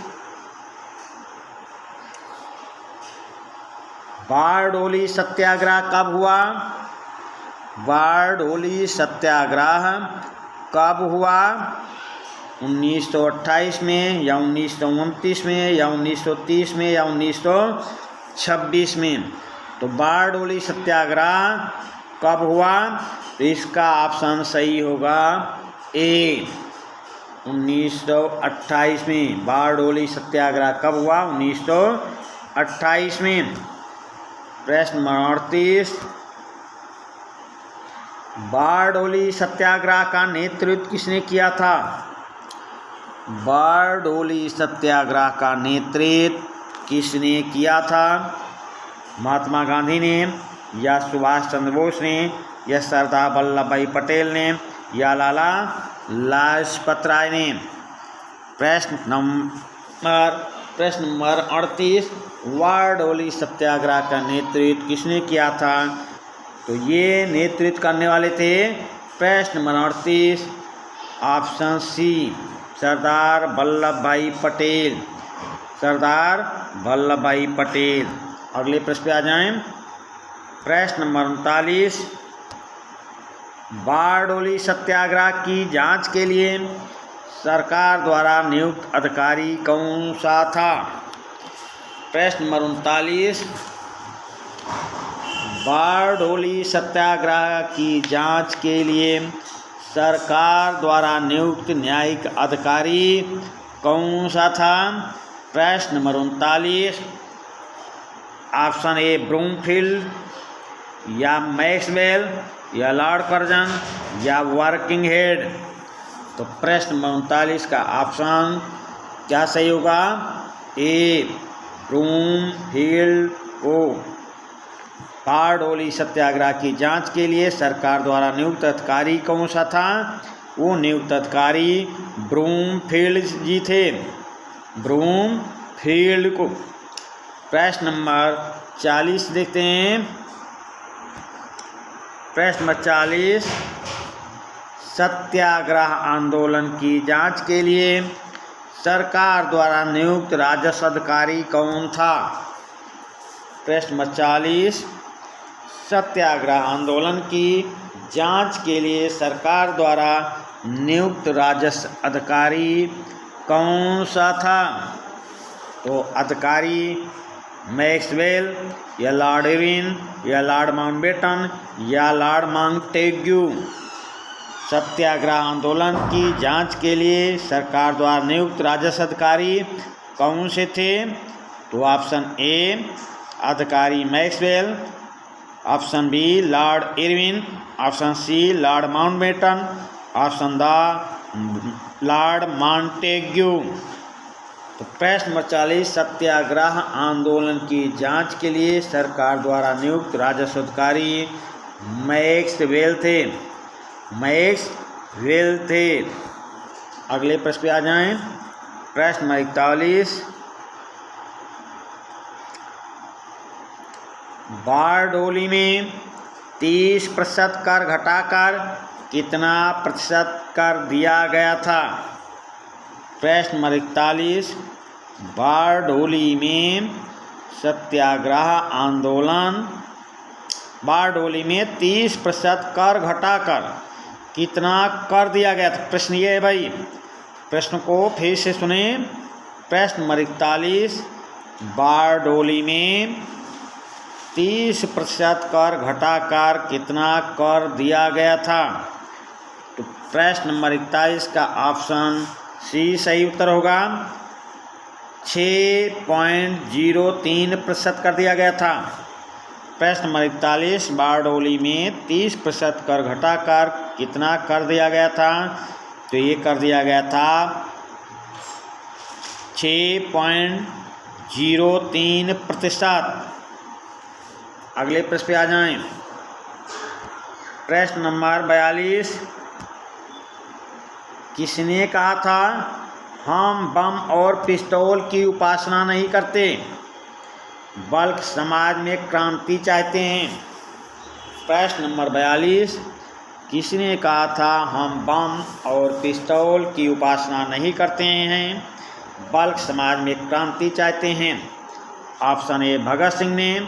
बारडोली सत्याग्रह कब हुआ? बारडोली सत्याग्रह कब हुआ? 1928 में, या 1929 में, या 1930 में, या 1926 में। तो बारडोली सत्याग्रह कब हुआ? तो इसका ऑप्शन सही होगा ए, 1928 में। बारडोली सत्याग्रह कब हुआ? 1928 में। प्रश्न नंबर 38, बारडोली सत्याग्रह का नेतृत्व किसने किया था? बारडोली सत्याग्रह का नेतृत्व किसने किया था? महात्मा गांधी ने, या सुभाष चंद्र बोस ने, या सरदार वल्लभ भाई पटेल ने, या लाला लाजपत राय ने। प्रश्न नंबर 38, बारडोली सत्याग्रह का नेतृत्व किसने किया था? तो ये नेतृत्व करने वाले थे, प्रश्न number 38, option C Sardar Vallabh भाई पटेल। सरदार वल्लभ भाई पटेल। अगले प्रश्न पे आ जाएं। प्रश्न नंबर 39, बारडोली सत्याग्रह की जांच के लिए सरकार द्वारा नियुक्त अधिकारी कौन सा था? प्रश्न नंबर 39, बारडोली सत्याग्रह की जांच के लिए सरकार द्वारा नियुक्त न्यायिक अधिकारी कौन सा था? प्रश्न नंबर 39, ऑप्शन ए ब्रूमफील्ड या मैक्सवेल या लॉर्ड कर्जन या वर्किंग हेड। तो प्रश्न नंबर 39 का ऑप्शन क्या सही होगा? ए ब्रूमफील्ड को। बारडोली सत्याग्रह की जांच के लिए सरकार द्वारा नियुक्त अधिकारी कौन सा था? वो नियुक्त अधिकारी ब्रूमफील्ड जी थे, ब्रूमफील्ड को। प्रश्न नंबर 40 देखते हैं। प्रश्न नंबर 40, सत्याग्रह आंदोलन की जांच के लिए सरकार द्वारा नियुक्त राजस्व अधिकारी कौन था? प्रश्न नंबर 40, सत्याग्रह आंदोलन की जांच के लिए सरकार द्वारा नियुक्त राजस्व अधिकारी कौन सा था? तो अधिकारी मैक्सवेल या लॉर्ड इरविन या लॉर्ड माउंटबेटन या लॉर्ड मॉन्टेग्यू। सत्याग्रह आंदोलन की जांच के लिए सरकार द्वारा नियुक्त राजस्व अधिकारी कौन से थे? तो ऑप्शन ए अधिकारी Maxwell, option B Lord Irwin, option C Lord Mountbatten, option D Lord Montagu. तो प्रश्न नंबर 40, सत्याग्रह आंदोलन की जांच के लिए सरकार द्वारा नियुक्त राजस्व अधिकारी मैक्सवेल थे, मैक्सवेल थे। अगले प्रश्न पे आ जाएं। प्रश्न नंबर 41, बारडोली में 30% कर घटाकर कितना प्रतिशत कर दिया गया था? प्रश्न नंबर 41, बारडोली में सत्याग्रह आंदोलन, बारडोली में 30% कर घटाकर कितना कर दिया गया था? प्रश्न ये है भाई, प्रश्न को फिर से सुने। प्रश्न नंबर 41, बारडोली में 30% कर घटाकर कितना कर दिया गया था? तो प्रश्न नंबर 41 का ऑप्शन सी सही उत्तर होगा। 6.03% कर दिया गया था। प्रश्न नंबर 41, बारडोली में 30% कर घटाकर कितना कर दिया गया था? तो ये कर दिया गया था 6.03%। अगले प्रश्न पे आ जाएं। प्रश्न नंबर 42, किसने कहा था हम बम और पिस्तौल की उपासना नहीं करते बल्कि समाज में क्रांति चाहते हैं? प्रश्न नंबर 42, किसने कहा था हम बम और पिस्तौल की उपासना नहीं करते हैं बल्कि समाज में क्रांति चाहते हैं? ऑप्शन ए भगत सिंह ने,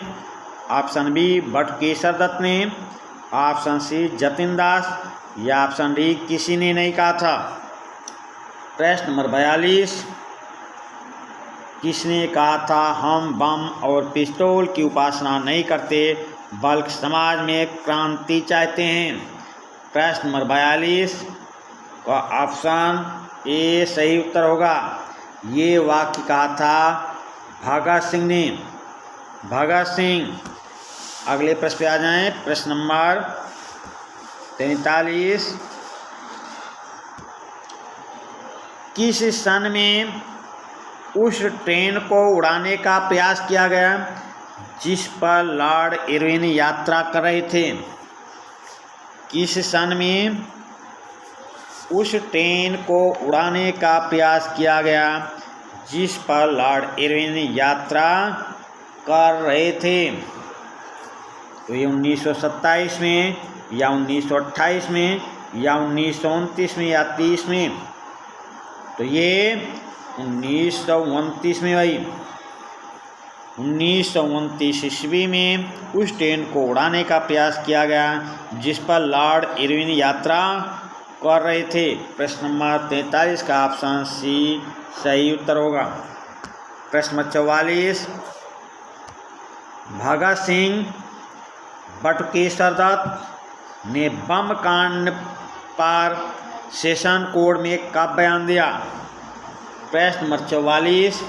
ऑप्शन बी बटुकेश्वर दत्त ने, ऑप्शन सी जतिन दास या ऑप्शन डी किसी ने नहीं कहा था। प्रश्न नंबर 42, किसने कहा था हम बम और पिस्तौल की उपासना नहीं करते बल्कि समाज में क्रांति चाहते हैं? प्रश्न नंबर 42 का ऑप्शन ए सही उत्तर होगा। ये वाक्य कहा था भगत सिंह ने, भगत सिंह। अगले प्रश्न पे आ जाएं। प्रश्न नंबर 43, किस सन में उस ट्रेन को उड़ाने का प्रयास किया गया जिस पर लॉर्ड इरविन यात्रा कर रहे थे? किस सन में उस ट्रेन को उड़ाने का प्रयास किया गया जिस पर लॉर्ड इरविन यात्रा कर रहे थे? तो ये 1927 में या 1928 में या 1929 में या 30 में? तो ये 1929 में भाई, 1929 ईस्वी में उस ट्रेन को उड़ाने का प्रयास किया गया जिस पर लॉर्ड इरविन यात्रा कर रहे थे। प्रश्न नंबर 43 का ऑप्शन सी सही उत्तर होगा। प्रश्न नंबर 44, भगत सिंह बटुकेश्वर दत्त ने बम कांड पर सेशन कोड में कब बयान दिया? प्रश्न नंबर 44,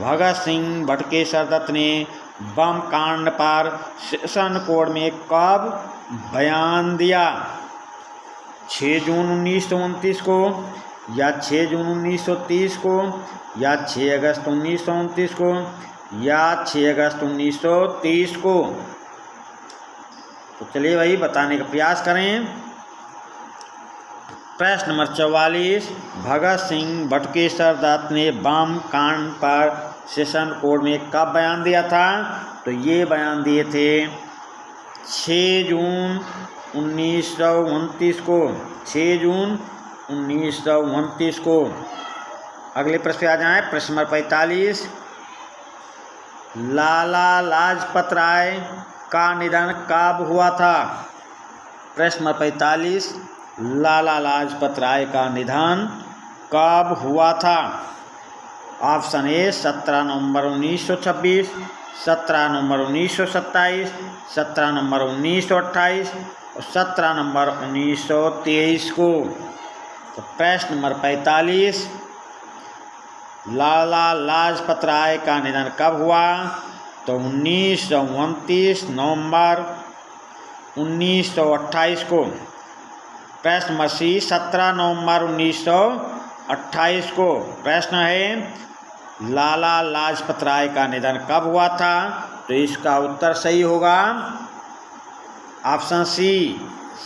भगत सिंह बटुकेश्वर दत्त ने बम कांड पर सेशन कोड में कब बयान दिया? 6 जून 1929 को, या 6 जून 1930 को, या 6 अगस्त 1929 को, या 6 अगस्त 1930 को? तो चलिए भाई बताने का प्रयास करें। प्रश्न नंबर 44, भगत सिंह बटुकेश्वर दत्त ने बम कांड पर सेशन कोड में कब बयान दिया था? तो ये बयान दिए थे 6 जून 1929 को, 6 जून 1929 को। अगले प्रश्न पे आ जाएं। प्रश्न नंबर 45, लाला लाजपत राय का निधन कब हुआ था? प्रश्न नंबर 45, लाला लाजपत राय का निधन कब हुआ था? ऑप्शन ए 17 नवंबर 1926, 17 नवंबर 1927, 17 नवंबर 1928 और 17 नवंबर 1923 को। तो प्रश्न नंबर 45, लाला लाजपत राय का निधन कब हुआ? तो 1929 नवंबर 1928 को। प्रश्न नंबर सी 17 नवंबर 1928 को। प्रश्न है लाला लाजपत राय का निधन कब हुआ था? तो इसका उत्तर सही होगा ऑप्शन सी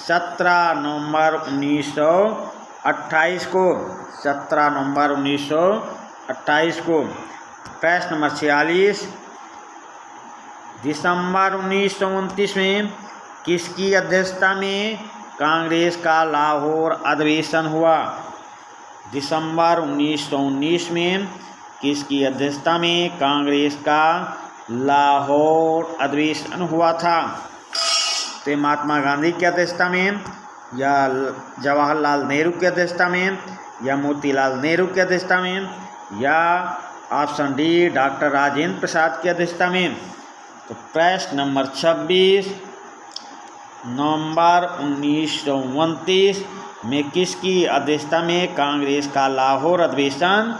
17 नवंबर 1928 को, 17 नवंबर 1928 को। प्रश्न नंबर 46, दिसंबर 1929 में किसकी अध्यक्षता में कांग्रेस का लाहौर अधिवेशन हुआ? दिसंबर 1919 में किसकी अध्यक्षता में कांग्रेस का लाहौर अधिवेशन हुआ था? तो महात्मा गांधी की अध्यक्षता में, या जवाहरलाल नेहरू की अध्यक्षता में, या मोतीलाल नेहरू की अध्यक्षता में, या option D doctor Rajendra Prasad की अध्यक्षता में? तो प्रश्न नंबर 26, नवंबर 1929 में किसकी अध्यक्षता में कांग्रेस का लाहौर अधिवेशन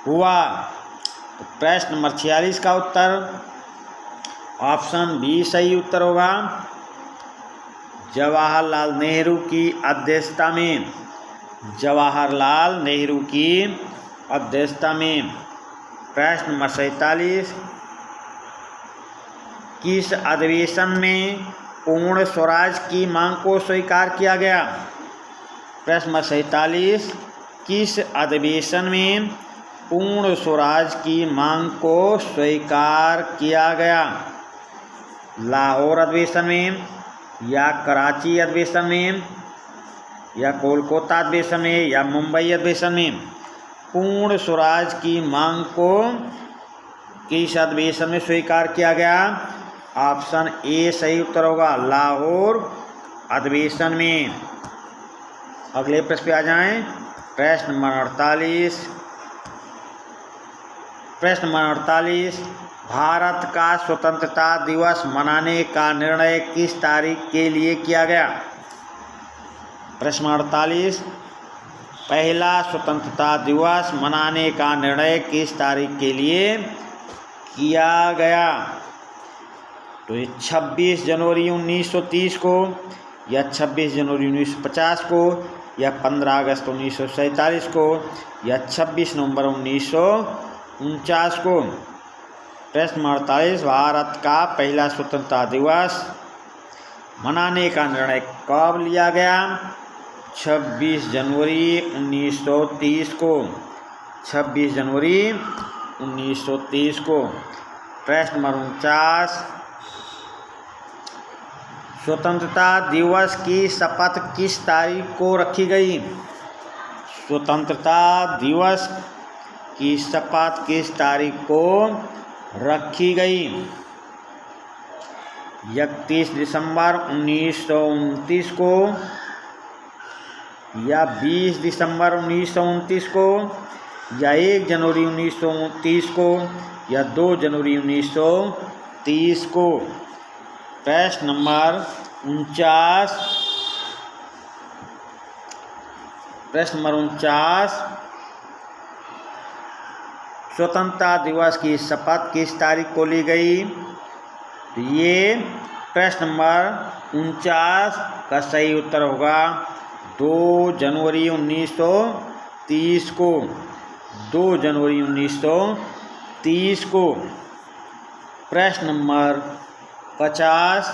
हुआ? तो प्रश्न नंबर 46 का उत्तर ऑप्शन बी सही उत्तर होगा, जवाहरलाल नेहरू की अध्यक्षता में, जवाहरलाल नेहरू की अध्यक्षता में। प्रश्न नंबर 47, किस अधिवेशन में पूर्ण स्वराज की मांग को स्वीकार किया गया? प्रश्न नंबर 47, किस अधिवेशन में पूर्ण स्वराज की मांग को स्वीकार किया गया? लाहौर अधिवेशन में, या कराची अधिवेशन में, या कोलकाता अधिवेशन में, या मुंबई अधिवेशन में? पूर्ण स्वराज की मांग को किस अधिवेशन में स्वीकार किया गया? ऑप्शन ए सही उत्तर होगा, लाहौर अधिवेशन में। अगले प्रश्न पे आ जाएं। प्रश्न नंबर 48, प्रश्न नंबर 48, भारत का स्वतंत्रता दिवस मनाने का निर्णय किस तारीख के लिए किया गया? प्रश्न 48, पहला स्वतंत्रता दिवस मनाने का निर्णय किस तारीख के लिए किया गया? तो ये 26 जनवरी 1930 को, या 26 जनवरी 1950 को, या 15 अगस्त 1947 को, या 26 नवंबर 1949 को। प्रश्न 48, भारत का पहला स्वतंत्रता दिवस मनाने का निर्णय कब लिया गया? 26 जनवरी 1930 को, 26 जनवरी 1930 को। प्रश्न नंबर 49, स्वतंत्रता दिवस की शपथ किस तारीख को रखी गई? स्वतंत्रता दिवस की शपथ किस तारीख को रखी गई। 31 दिसंबर 1929 को या 20 दिसंबर 1929 को या 1 जनवरी 1930 को या 2 जनवरी 1930 को। प्रश्न नंबर 49। प्रश्न नंबर 49, स्वतंत्रता दिवस की शपथ किस तारीख को ली गई? तो ये प्रश्न नंबर 49 का सही उत्तर होगा 2 जनवरी 1930 को। 2 जनवरी 1930 को। प्रश्न नंबर 50।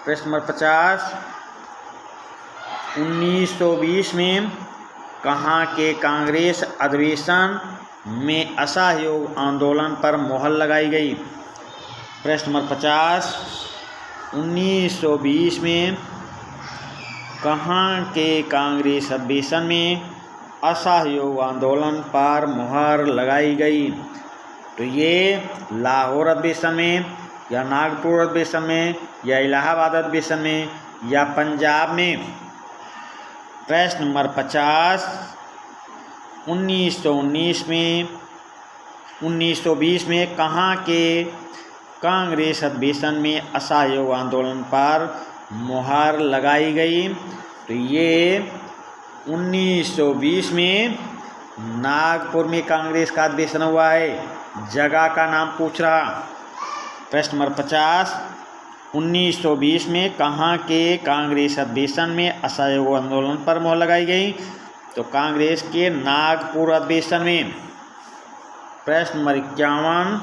प्रश्न नंबर 50, 1920 में कहाँ के कांग्रेस अधिवेशन में असहयोग आंदोलन पर मोहर लगाई गई? प्रश्न नंबर 50, 1920 में कहाँ के कांग्रेस अधिवेशन में असहयोग आंदोलन पर मोहर लगाई गई? तो ये लाहौर अधिवेशन में या नागपुर अधिवेशन में या इलाहाबाद अधिवेशन में या पंजाब में। प्रश्न नंबर 50, 1919 में 1920 में कहाँ के कांग्रेस अधिवेशन में असहयोग आंदोलन पर मोहर लगाई गई? तो ये 1920 में नागपुर में कांग्रेस का अधिवेशन हुआ है। जगह का नाम पूछ रहा। प्रश्न नंबर 50, 1920 में कहाँ के कांग्रेस अधिवेशन में असहयोग आंदोलन पर मोहर लगाई गई? तो कांग्रेस के नागपुर अधिवेशन में। प्रश्न नंबर 51।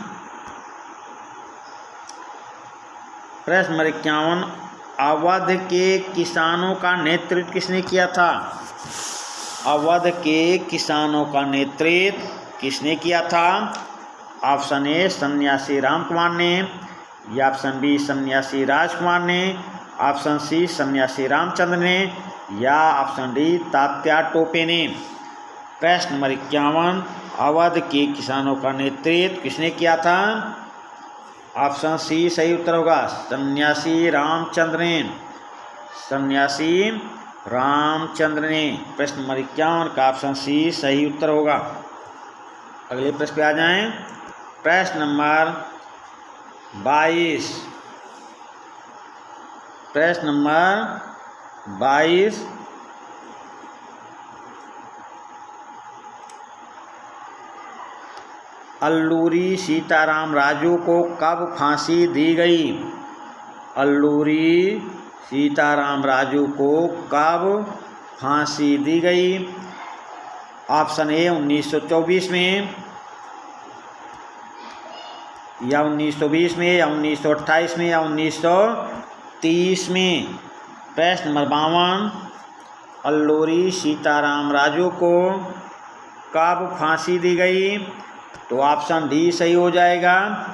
प्रश्न नंबर 51, अवध के किसानों का नेतृत्व किसने किया था? अवध के किसानों का नेतृत्व किसने किया था? ऑप्शन ए सन्यासी राम कुमार ने, या ऑप्शन बी सन्यासी राजकुमार ने, ऑप्शन सी सन्यासी रामचंद्र ने, या ऑप्शन डी तात्या टोपे ने। प्रश्न नंबर 51, अवध के किसानों का नेतृत्व किसने किया था? ऑप्शन सी सही उत्तर होगा सन्यासी रामचंद्र ने। सन्यासी रामचंद्र ने। प्रश्न नंबर 51 का ऑप्शन सी सही उत्तर होगा। अगले प्रश्न पे आ जाएं। प्रश्न नंबर 22। प्रश्न नंबर 22, अल्लूरी सीताराम राजू को कब फांसी दी गई? अल्लूरी सीताराम राजू को कब फांसी दी गई? ऑप्शन ए 1924 में, या 1920 में, या 1928 में, या 1930 में। प्रश्न नंबर 52, अल्लूरी सीताराम राजू को कब फांसी दी गई? तो ऑप्शन डी सही हो जाएगा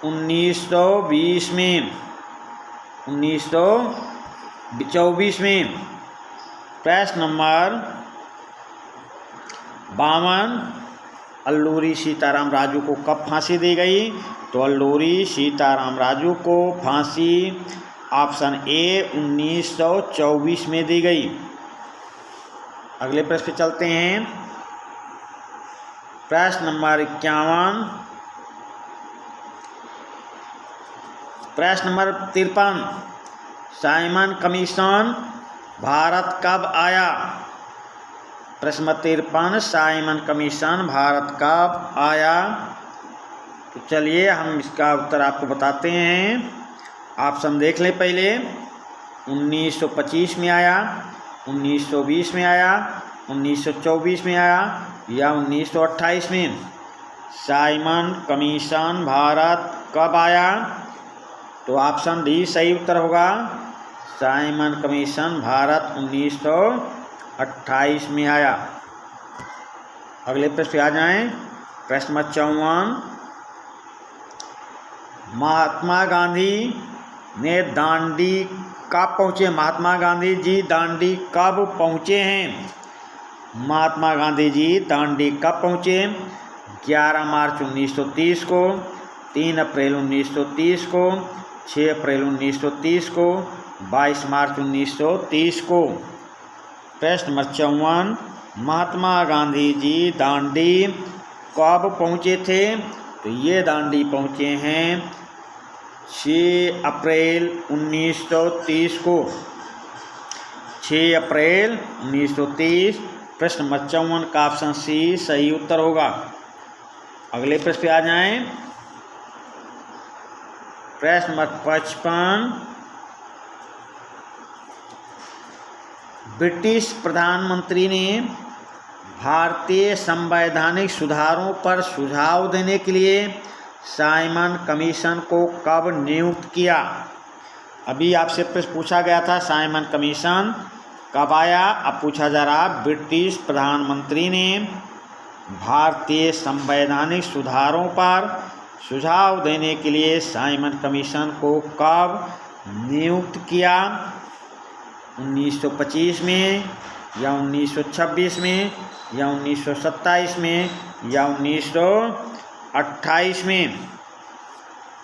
1920 में। 1924 में। प्रश्न नंबर 52, अल्लूरी सीताराम राजू को कब फांसी दी गई? तो अल्लूरी सीताराम राजू को फांसी ऑप्शन ए 1924 में दी गई। अगले प्रश्न पे चलते हैं। प्रश्न नंबर 51। प्रश्न नंबर 53, साइमन कमीशन भारत कब आया? प्रश्न नंबर 53, साइमन कमीशन भारत कब आया? तो चलिए हम इसका उत्तर आपको बताते हैं। ऑप्शन देख लें पहले। 1925 में आया, 1920 में आया, 1924 में आया, या 1928 में। साइमन कमीशन भारत कब आया? तो ऑप्शन डी सही उत्तर होगा साइमन कमीशन भारत 1928 में आया। अगले प्रश्न पे आ जाएं। प्रश्न नंबर 54, महात्मा गांधी ने दांडी कब पहुँचे? महात्मा गांधी जी दांडी कब पहुँचे हैं? महात्मा गांधी जी दांडी कब पहुँचे? 11 मार्च 1930 को, 3 अप्रैल 1930 को, 6 अप्रैल 1930 को, 22 मार्च 1930 को। प्रश्न नंबर 54, महात्मा गांधी जी दांडी कब पहुँचे थे? तो ये दांडी पहुँचे हैं 6 अप्रैल 1930 को, 6 अप्रैल 1930। प्रश्न नंबर 54 का ऑप्शन सी सही उत्तर होगा। अगले प्रश्न पे आ जाएं। प्रश्न नंबर 55, ब्रिटिश प्रधानमंत्री ने भारतीय संवैधानिक सुधारों पर सुझाव देने के लिए साइमन कमीशन को कब नियुक्त किया? अभी आपसे प्रश्न पूछा गया था साइमन कमीशन कब आया, अब पूछा जा रहा ब्रिटिश प्रधानमंत्री ने भारतीय संवैधानिक सुधारों पर सुझाव देने के लिए साइमन कमीशन को कब नियुक्त किया? 1925 में या 1926 में या 1927 में या 1928 में?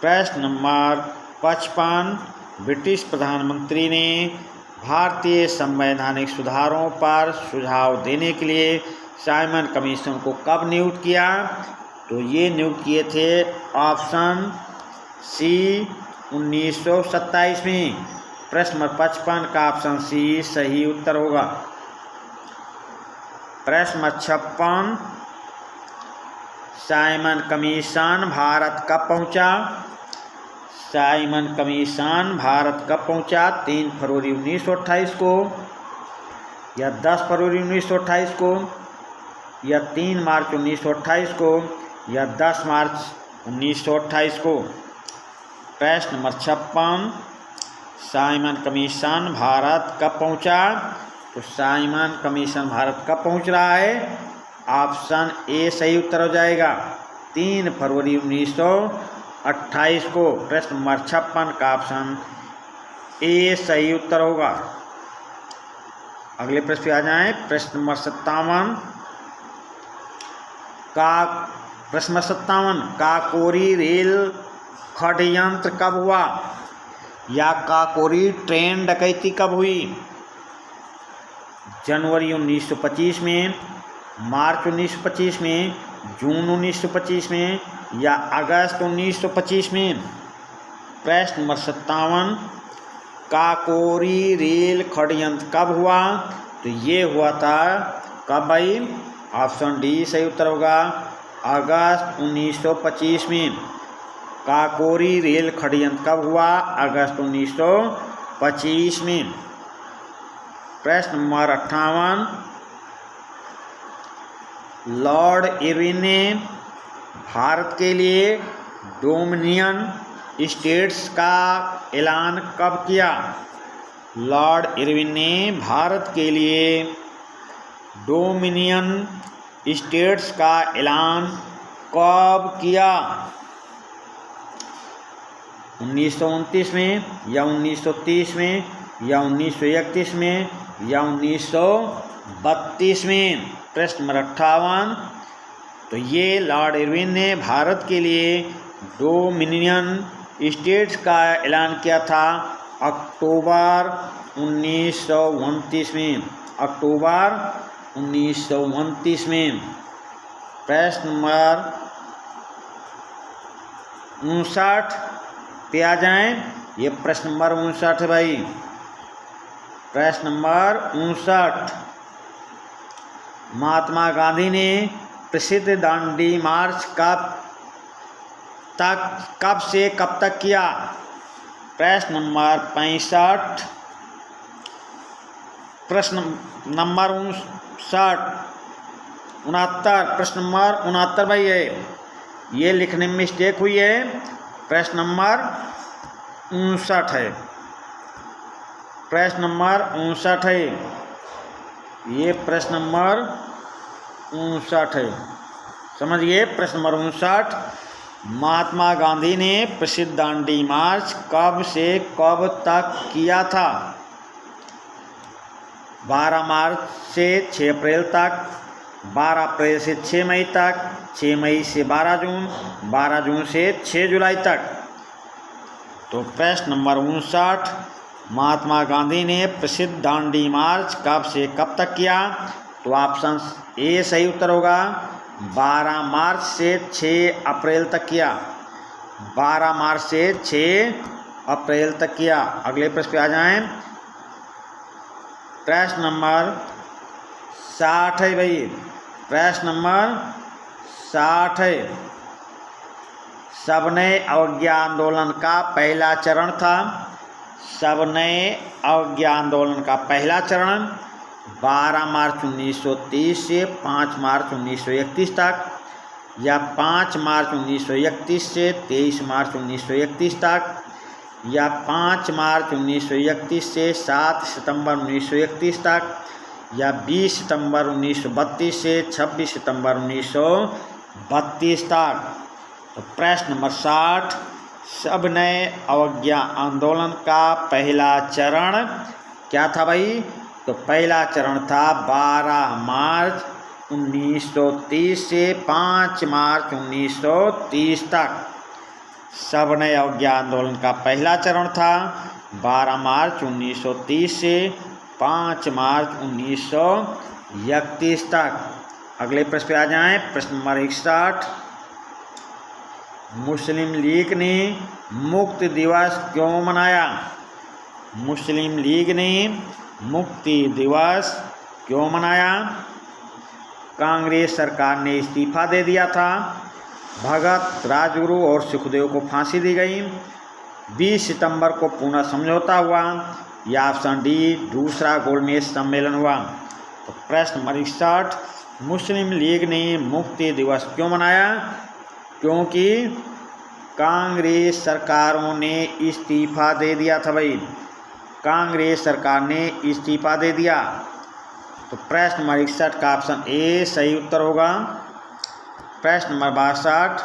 प्रश्न नंबर 55, ब्रिटिश प्रधानमंत्री ने भारतीय संवैधानिक सुधारों पर सुझाव देने के लिए साइमन कमीशन को कब नियुक्त किया? तो ये नियुक्त किए थे ऑप्शन सी 1927 में। प्रश्न नंबर 55 का ऑप्शन सी सही उत्तर होगा। प्रश्न नंबर 56, साइमन कमीशन भारत कब पहुंचा? साइमन कमीशन भारत कब पहुंचा? 3 फरवरी 1928 को या 10 फरवरी 1928 को या 3 मार्च 1928 को या 10 मार्च 1928 को? प्रश्न नंबर 56, साइमन कमीशन भारत कब पहुंचा? तो साइमन कमीशन भारत कब पहुंच रहा है? ऑप्शन ए सही उत्तर हो जाएगा, 3 फरवरी 1928 को। प्रश्न नंबर 56 का ऑप्शन ए सही उत्तर होगा। अगले प्रश्न पे आ जाएं। प्रश्न नंबर 57 काकोरी रेल षड्यंत्र कब हुआ या काकोरी ट्रेन डकैती कब हुई? जनवरी 1925 में, मार्च 1925 में, जून 1925 में या अगस्त 1925 में? प्रश्न नंबर 57, काकोरी रेल षड्यंत्र कब हुआ? तो ये हुआ था कब भाई? ऑप्शन डी सही उत्तर होगा, अगस्त 1925 में। काकोरी रेल षड्यंत्र कब हुआ? अगस्त 1925 में। प्रश्न नंबर 58, लॉर्ड इरविन ने भारत के लिए डोमिनियन स्टेट्स का ऐलान कब किया? लॉर्ड इरविन ने भारत के लिए डोमिनियन स्टेट्स का ऐलान कब किया? 1929 में या 1930 में या 1931 में या 1932 में? प्रश्न नंबर 58, तो ये लॉर्ड इरविन ने भारत के लिए डोमिनियन स्टेट्स का ऐलान किया था अक्टूबर 1929 में, अक्टूबर 1929 में। प्रश्न नंबर 59 पे आ जाएं। ये प्रश्न नंबर 59 है भाई। प्रश्न नंबर 59, महात्मा गांधी ने प्रसिद्ध दांडी मार्च कब से कब तक किया? प्रश्न नंबर 65, प्रश्न नंबर 69, प्रश्न नंबर 69 भाई है, ये लिखने में मिस्टेक हुई है। प्रश्न नंबर 59 है, प्रश्न नंबर 59 है, ये प्रश्न नंबर 59 है, समझिए। प्रश्न नंबर 59, महात्मा गांधी ने प्रसिद्ध दांडी मार्च कब से कब तक किया था? 12 मार्च से 6 अप्रैल तक, 12 अप्रैल से 6 मई तक, 6 मई से 12 जून, 12 जून से 6 जुलाई तक। तो प्रश्न नंबर 59, महात्मा गांधी ने प्रसिद्ध दांडी मार्च कब से कब तक किया? तो ऑप्शन ए सही उत्तर होगा, 12 मार्च से 6 अप्रैल तक किया। 12 मार्च से 6 अप्रैल तक किया। अगले प्रश्न पे आ जाएं। प्रश्न नंबर 60 है भाई, प्रश्न नंबर 60 है। सविनय अवज्ञा आंदोलन का पहला चरण था। सविनय अवज्ञा आंदोलन का पहला चरण 12 मार्च 1930 से 5 मार्च 1931 तक, या 5 मार्च 1931 से 23 मार्च 1931 तक, या 5 मार्च 1931 से 7 सितंबर 1931 तक, या 20 सितंबर 1932 से 26 सितंबर 1932 तक। तो प्रश्न नंबर 60, सविनय अवज्ञा आंदोलन का पहला चरण क्या था भाई? तो पहला चरण था 12 मार्च 1930 से 5 मार्च 1930 तक। सविनय अवज्ञा आंदोलन का पहला चरण था 12 मार्च 1930 से 5 मार्च 1931 तक। अगले प्रश्न पे आ जाएं। प्रश्न नंबर 61, मुस्लिम लीग ने मुक्ति दिवस क्यों मनाया? मुस्लिम लीग ने मुक्ति दिवस क्यों मनाया? कांग्रेस सरकार ने इस्तीफा दे दिया था, भगत, राजगुरु और सुखदेव को फांसी दी गई, 20 सितंबर को पूना समझौता हुआ, या ऑप्शन डी दूसरा गोलमेज सम्मेलन हुआ। तो प्रश्न नंबर 61, मुस्लिम लीग ने मुक्ति दिवस क्यों मनाया? क्योंकि कांग्रेस सरकारों ने इस्तीफा दे दिया था भाई, कांग्रेस सरकार ने इस्तीफा दे दिया। तो प्रश्न नंबर 61 का ऑप्शन ए सही उत्तर होगा। प्रश्न नंबर 62,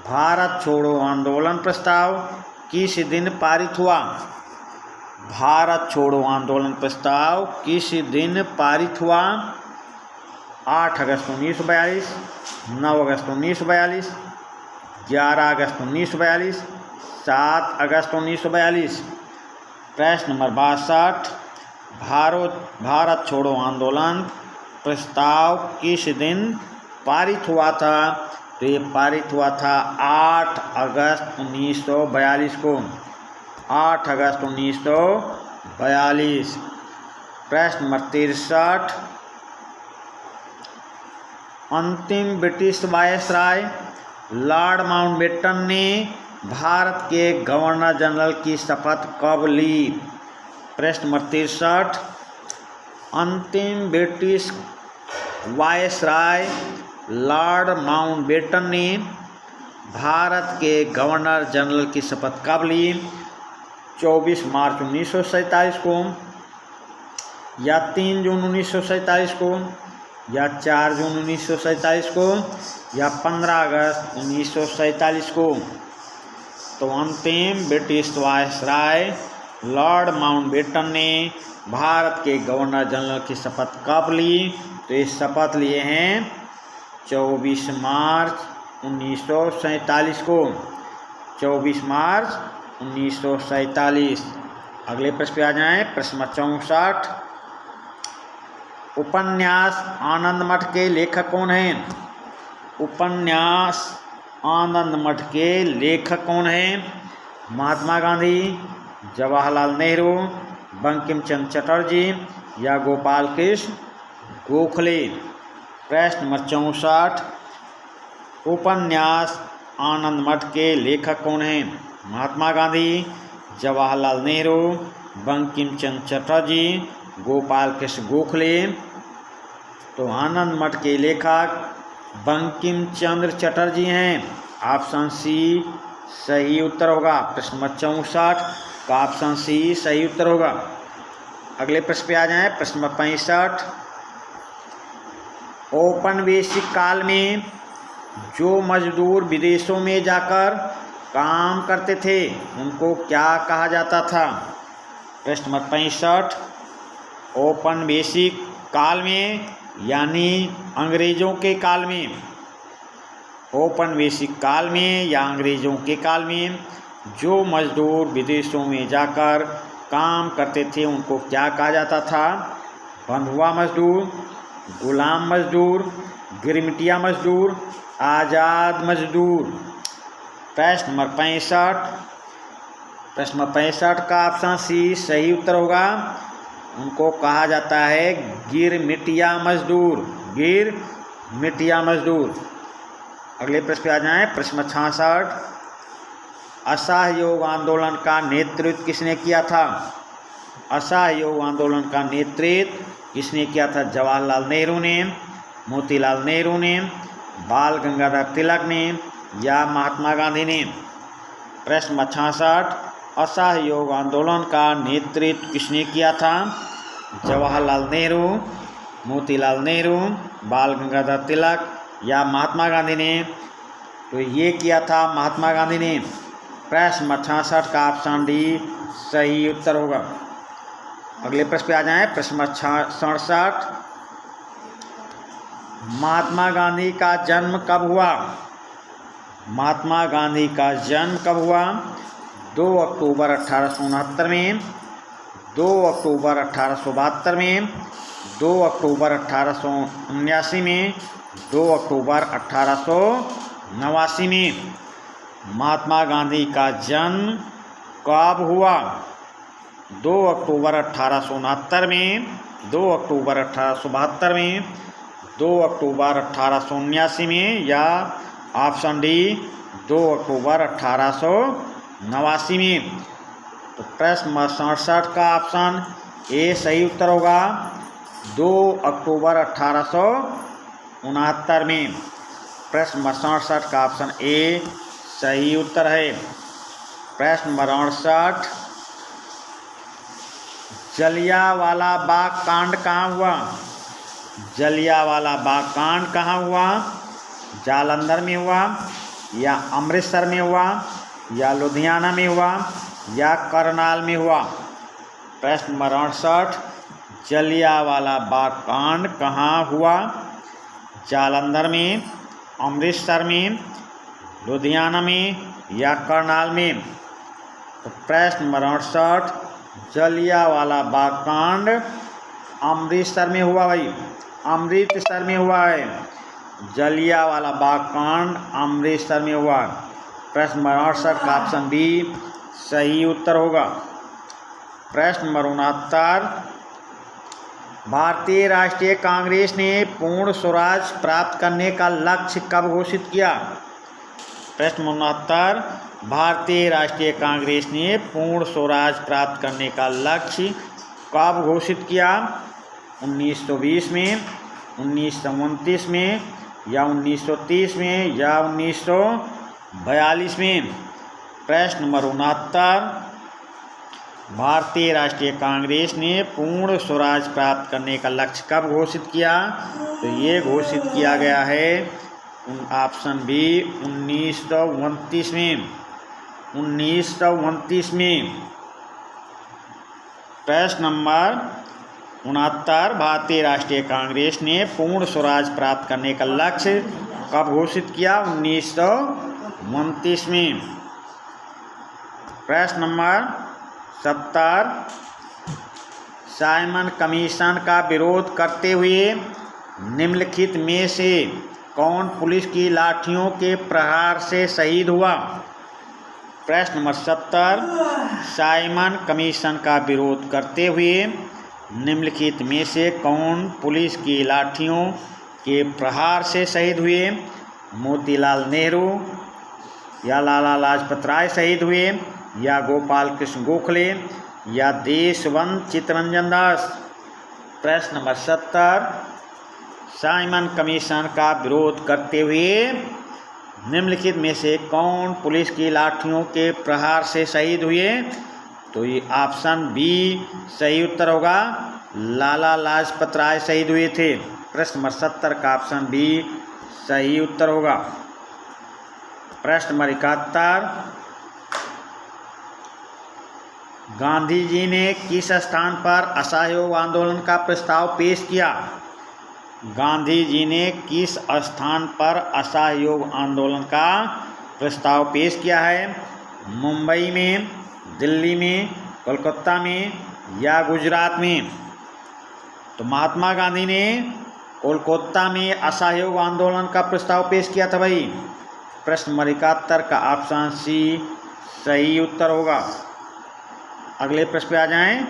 भारत छोड़ो आंदोलन प्रस्ताव किस दिन पारित हुआ? भारत छोड़ो आंदोलन प्रस्ताव किस दिन पारित हुआ? 8 अगस्त 1942, 9 अगस्त 1942, 11 अगस्त 1942, 7 अगस्त 1942। प्रश्न नंबर 62, भारत छोड़ो आंदोलन प्रस्ताव किस दिन पारित हुआ था? तो ये पारित हुआ था 8 अगस्त 1942 को, 8 अगस्त 1942। प्रश्न नंबर 63, अंतिम ब्रिटिश वायसराय लॉर्ड माउंटबेटन ने भारत के गवर्नर जनरल की शपथ कब ली? प्रश्न नंबर 63, अंतिम ब्रिटिश वायसराय लॉर्ड माउंटबेटन ने भारत के गवर्नर जनरल की शपथ कब ली? 24 मार्च 1947 को, या 3 जून 1947 को, या 4 जून 1947 को, या 15 अगस्त 1947 को। तो अंतिम ब्रिटिश वायसराय लॉर्ड माउंटबेटन ने भारत के गवर्नर जनरल की शपथ कब ली? तो ये शपथ लिए हैं 24 मार्च 1947 को, 24 मार्च 1947। अगले प्रश्न पे आ जाएं। प्रश्न नंबर 64, उपन्यास आनंद मठ के लेखक कौन हैं? उपन्यास आनंद मठ के लेखक कौन हैं? महात्मा गांधी, जवाहरलाल नेहरू, बंकिम चंद्र चटर्जी, या गोपाल कृष्ण गोखले। प्रश्न नंबर 64, उपन्यास आनंद मठ के लेखक कौन हैं? महात्मा गांधी, जवाहरलाल नेहरू, बंकिम चंद्र चटर्जी, गोपाल कृष्ण गोखले। तो आनंद मठ के लेखक बंकिम चंद्र चटर्जी हैं। ऑप्शन सी सही उत्तर होगा। प्रश्न नंबर 64 का ऑप्शन सी सही उत्तर होगा। अगले प्रश्न पे आ जाएं। प्रश्न नंबर 65, औपनिवेशिक काल में जो मजदूर विदेशों में जाकर काम करते थे उनको क्या कहा जाता था? प्रश्न नंबर 65, औपनिवेशिक काल में यानी अंग्रेज़ों के काल में, औपनिवेशिक काल में या अंग्रेज़ों के काल में जो मजदूर विदेशों में जाकर काम करते थे उनको क्या कहा जाता था? बंधुआ मजदूर, गुलाम मजदूर, गिरमिटिया मजदूर, आज़ाद मजदूर। प्रश्न नंबर 65, प्रश्न नंबर 65 का ऑप्शन सी सही उत्तर होगा। उनको कहा जाता है गिरमिटिया मजदूर, गिरमिटिया मजदूर। अगले प्रश्न पे आ जाएं। प्रश्न 66, असहयोग आंदोलन का नेतृत्व किसने किया था? असहयोग आंदोलन का नेतृत्व किसने किया था? जवाहरलाल नेहरू ने, मोतीलाल नेहरू ने, बाल गंगाधर तिलक ने या महात्मा गांधी ने? प्रश्न नंबर 66, असहयोग आंदोलन का नेतृत्व किसने किया था? जवाहरलाल नेहरू, मोतीलाल नेहरू, बाल गंगाधर तिलक या महात्मा गांधी ने? तो ये किया था महात्मा गांधी ने। प्रश्न नंबर 66 का ऑप्शन डी सही उत्तर होगा। अगले प्रश्न पे आ जाएं। प्रश्न नंबर 67, महात्मा गांधी का जन्म कब हुआ? महात्मा गांधी का जन्म कब हुआ? 2 अक्टूबर 1869 में, 2 अक्टूबर 1872 में, 2 अक्टूबर 1879 में, 2 अक्टूबर 1889 में? महात्मा गांधी का जन्म कब हुआ? 2 अक्टूबर 1869 में, 2 अक्टूबर 1872 में, 2 अक्टूबर 1879 में या ऑप्शन डी 2 अक्टूबर 1889 में? तो प्रश्न नंबर 67 का ऑप्शन ए सही उत्तर होगा, 2 अक्टूबर 1869 में। प्रश्न नंबर 67 का ऑप्शन ए सही उत्तर है। प्रश्न नंबर 68, जलियांवाला बाग कांड कहाँ हुआ? जलियांवाला बाग कांड कहाँ हुआ? जालंधर में हुआ या अमृतसर में हुआ या लुधियाना में हुआ या करनाल में हुआ? प्रश्न नंबर 68, जलियांवाला बाग कांड कहाँ हुआ? जालंधर में, अमृतसर में, लुधियाना में या करनाल में? तो प्रश्न नंबर 68, जलियांवाला बाग कांड अमृतसर में हुआ भाई, अमृतसर में हुआ है। जलियांवाला बाग कांड अमृतसर में हुआ। प्रश्न नंबर 68 का ऑप्शन बी सही उत्तर होगा। प्रश्न नंबर 69, भारतीय राष्ट्रीय कांग्रेस ने पूर्ण स्वराज प्राप्त करने का लक्ष्य कब घोषित किया? प्रश्न 69, भारतीय राष्ट्रीय कांग्रेस ने पूर्ण स्वराज प्राप्त करने का लक्ष्य कब घोषित किया? 1920 में, 1929 में या 1930 में या 1942 में? प्रश्न नंबर 69, भारतीय राष्ट्रीय कांग्रेस ने पूर्ण स्वराज प्राप्त करने का लक्ष्य कब घोषित किया? तो ये घोषित किया गया है ऑप्शन बी 1929 में, 1929 में। प्रश्न नंबर 69, भारतीय राष्ट्रीय कांग्रेस ने पूर्ण स्वराज प्राप्त करने का लक्ष्य कब घोषित किया? 1929 में। प्रश्न नंबर 70, साइमन कमीशन का विरोध करते हुए निम्नलिखित में से कौन पुलिस की लाठियों के प्रहार से शहीद हुआ? प्रश्न नंबर 70, साइमन कमीशन का विरोध करते हुए निम्नलिखित में से कौन पुलिस की लाठियों के प्रहार से शहीद हुए? मोतीलाल नेहरू या लाला लाजपत राय शहीद हुए या गोपाल कृष्ण गोखले या देशवंत चित्तरंजन दास? प्रश्न नंबर 70, साइमन कमीशन का विरोध करते हुए निम्नलिखित में से कौन पुलिस की लाठियों के प्रहार से शहीद हुए? तो ये ऑप्शन बी सही उत्तर होगा, लाला लाजपत राय शहीद हुए थे। प्रश्न नंबर 70 का ऑप्शन बी सही उत्तर होगा। प्रश्न नंबर 71, गांधी जी ने किस स्थान पर असहयोग आंदोलन का प्रस्ताव पेश किया? गांधी जी ने किस स्थान पर असहयोग आंदोलन का प्रस्ताव पेश किया है? मुंबई में, दिल्ली में, कोलकाता में या गुजरात में? तो महात्मा गांधी ने कोलकाता में असहयोग आंदोलन का प्रस्ताव पेश किया था भाई। प्रश्न नंबर 71 का ऑप्शन सी सही उत्तर होगा। अगले प्रश्न पे आ जाएं।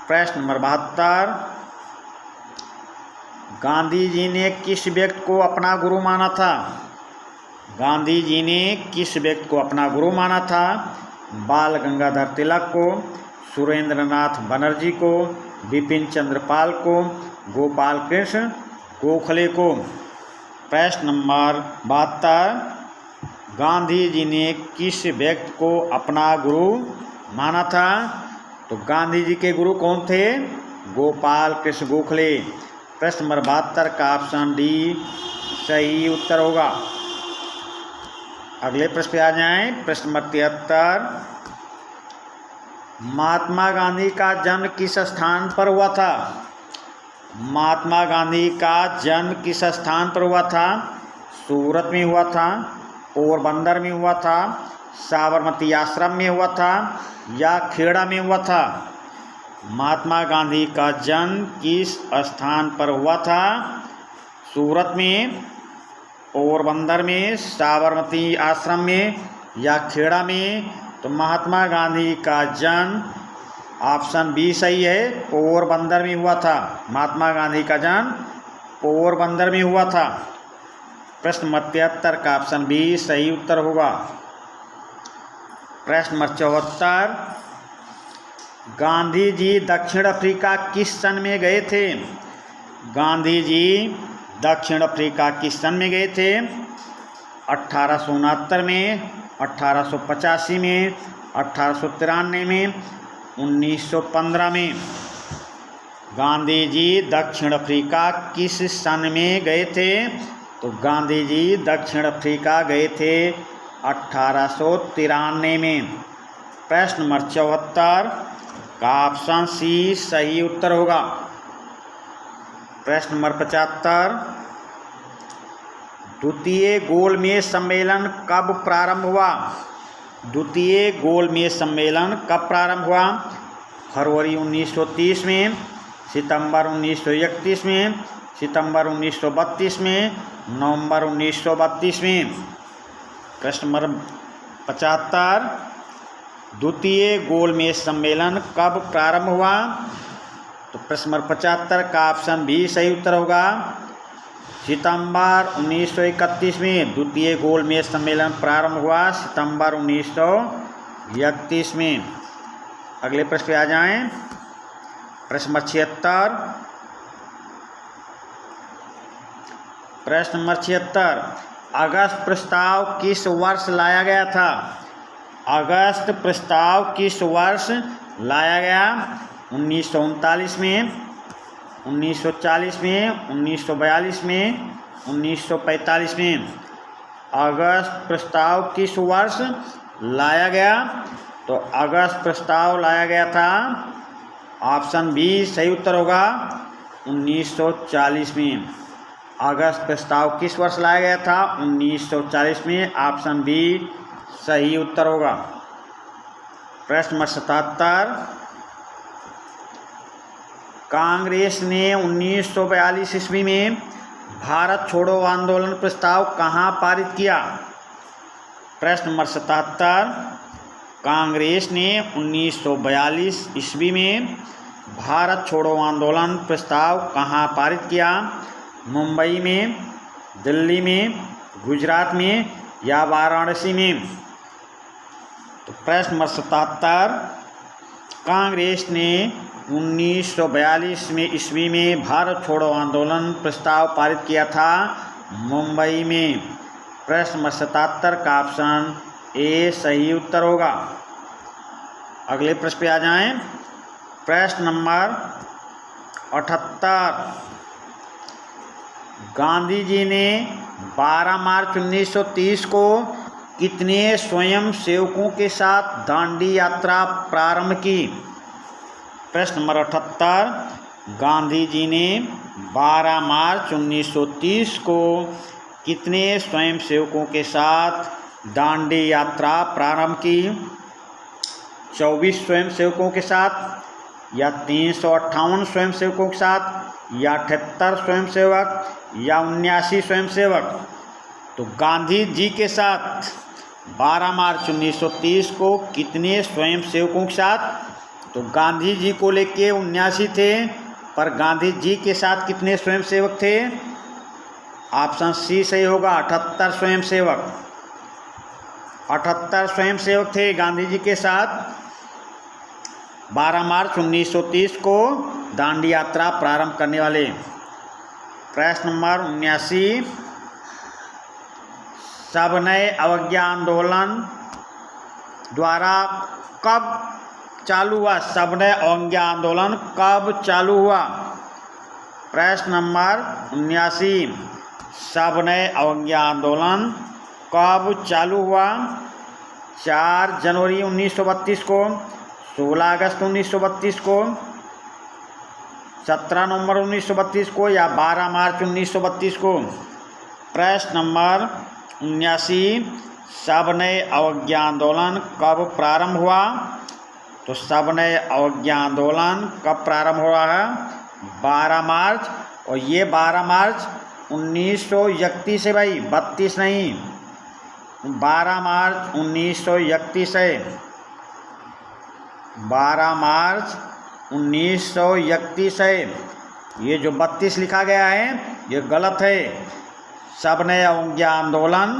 प्रश्न नंबर 72, गांधी जी ने किस व्यक्ति को अपना गुरु माना था? गांधी जी ने किस व्यक्ति को अपना गुरु माना था? बाल गंगाधर तिलक को, सुरेंद्रनाथ बनर्जी को, बिपिन चंद्र पाल को, गोपाल कृष्ण गोखले को? प्रश्न नंबर 72, गांधी जी ने किस व्यक्ति को अपना गुरु माना था? तो गांधी जी के गुरु कौन थे? गोपाल कृष्ण गोखले। प्रश्न नंबर 72 का ऑप्शन डी सही उत्तर होगा। अगले प्रश्न पे आ जाएं। प्रश्न नंबर 73, महात्मा गांधी का जन्म किस स्थान पर हुआ था? महात्मा गांधी का जन्म किस स्थान पर हुआ था? सूरत में हुआ था, पोरबंदर में हुआ था, साबरमती आश्रम में हुआ था या खेड़ा में हुआ था? महात्मा गांधी का जन्म किस स्थान पर हुआ था? सूरत में, पोरबंदर में, साबरमती आश्रम में या खेड़ा में? तो महात्मा गांधी का जन्म ऑप्शन बी सही है, पोरबंदर में हुआ था। महात्मा गांधी का जन्म पोरबंदर में हुआ था। प्रश्न नंबर 73 का ऑप्शन बी सही उत्तर होगा। प्रश्न नंबर 74, गांधी जी दक्षिण अफ्रीका किस सन में गए थे? गांधी जी दक्षिण अफ्रीका किस सन में गए थे? 1869 में, 1885 में, 1893 में, 1915 में? गांधी जी दक्षिण अफ्रीका किस सन में गए थे? तो गांधी जी दक्षिण अफ्रीका गए थे 1893 में। प्रश्न नंबर 74 का ऑप्शन सी सही उत्तर होगा। प्रश्न नंबर 75, द्वितीय गोलमेज सम्मेलन कब प्रारंभ हुआ? द्वितीय गोलमेज सम्मेलन कब प्रारंभ हुआ? फरवरी 1930 में, सितंबर 1931 में, सितंबर 1932 में, नवंबर 1932 में? प्रश्न नंबर 75, द्वितीय गोलमेज सम्मेलन कब प्रारंभ हुआ? तो प्रश्न नंबर 75 का ऑप्शन बी सही उत्तर होगा। सितंबर 1931 में द्वितीय गोलमेज सम्मेलन प्रारंभ हुआ, सितंबर 1931 में। अगले प्रश्न पे आ जाएं। प्रश्न नंबर 76, प्रश्न नंबर 76, अगस्त प्रस्ताव किस वर्ष लाया गया था? अगस्त प्रस्ताव किस वर्ष लाया गया? 1939 में, 1940 में, 1942 में, 1945 में? अगस्त प्रस्ताव किस वर्ष लाया गया? तो अगस्त प्रस्ताव लाया गया था, ऑप्शन बी सही उत्तर होगा, 1940 में। अगस्त प्रस्ताव किस वर्ष लाया गया था? 1940 में। ऑप्शन बी सही उत्तर होगा। प्रश्न नंबर 77, कांग्रेस ने 1942 ईस्वी में भारत छोड़ो आंदोलन प्रस्ताव कहाँ पारित किया? प्रश्न नंबर 77, कांग्रेस ने 1942 ईस्वी में भारत छोड़ो आंदोलन प्रस्ताव कहाँ पारित किया? मुंबई में, दिल्ली में, गुजरात में या वाराणसी में? तो प्रश्न नंबर 77, कांग्रेस ने 1942 में ईस्वी में भारत छोड़ो आंदोलन प्रस्ताव पारित किया था मुंबई में। प्रश्न नंबर 77 का ऑप्शन ए सही उत्तर होगा। अगले प्रश्न पे आ जाएं। प्रश्न नंबर 78, गांधी जी ने 12 मार्च 1930 को कितने स्वयं सेवकों के साथ दांडी यात्रा प्रारंभ की? प्रश्न नंबर 78, गांधी जी ने 12 मार्च 1930 को कितने स्वयंसेवकों के साथ दांडी यात्रा प्रारंभ की? 24 स्वयंसेवकों के साथ या 358 स्वयंसेवकों के साथ या 78 स्वयंसेवक या 79 स्वयंसेवक? तो गांधी जी के साथ 12 मार्च 1930 को कितने स्वयंसेवकों के साथ? तो गांधी जी को लेके 79 थे, पर गांधी जी के साथ कितने स्वयंसेवक थे? ऑप्शन सी सही होगा, 78 स्वयंसेवक। 78 स्वयंसेवक थे गांधी जी के साथ 12 मार्च 1930 को दांडी यात्रा प्रारंभ करने वाले। प्रश्न नंबर 79, सविनय अवज्ञा आंदोलन द्वारा कब चालू हुआ? सविनय अवज्ञा आंदोलन कब चालू हुआ? प्रश्न नंबर 79, सविनय अवज्ञा आंदोलन कब चालू हुआ? 4 जनवरी 1932 को, 16 अगस्त 1932 को, 17 नवंबर 1932 को या 12 मार्च 1932 को? प्रश्न नंबर 79, सविनय अवज्ञा आंदोलन कब प्रारंभ हुआ? तो सविनय अवज्ञा आंदोलन कब प्रारंभ हुआ है? 12 मार्च, और ये 12 मार्च 1931 है भाई, 32 नहीं, 12 मार्च 1931 है। 12 मार्च 1931 है। ये जो 32 लिखा गया है ये गलत है। सविनय अवज्ञा आंदोलन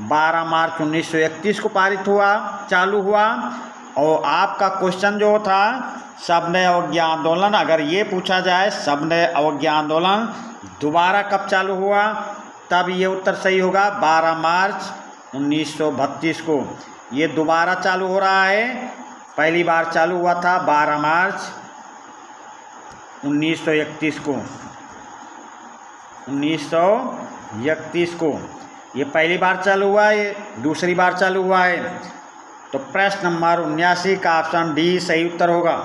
12 मार्च 1931 को पारित हुआ, चालू हुआ। और आपका क्वेश्चन जो था सविनय अवज्ञा आंदोलन, अगर ये पूछा जाए सविनय अवज्ञा आंदोलन दोबारा कब चालू हुआ, तब ये उत्तर सही होगा 12 मार्च 1932 को। ये दोबारा चालू हो रहा है, पहली बार चालू हुआ था 12 मार्च 1931 को। 1931 को ये पहली बार चालू हुआ है, ये दूसरी बार चालू हुआ है। तो प्रश्न नंबर 79 का ऑप्शन डी सही उत्तर होगा।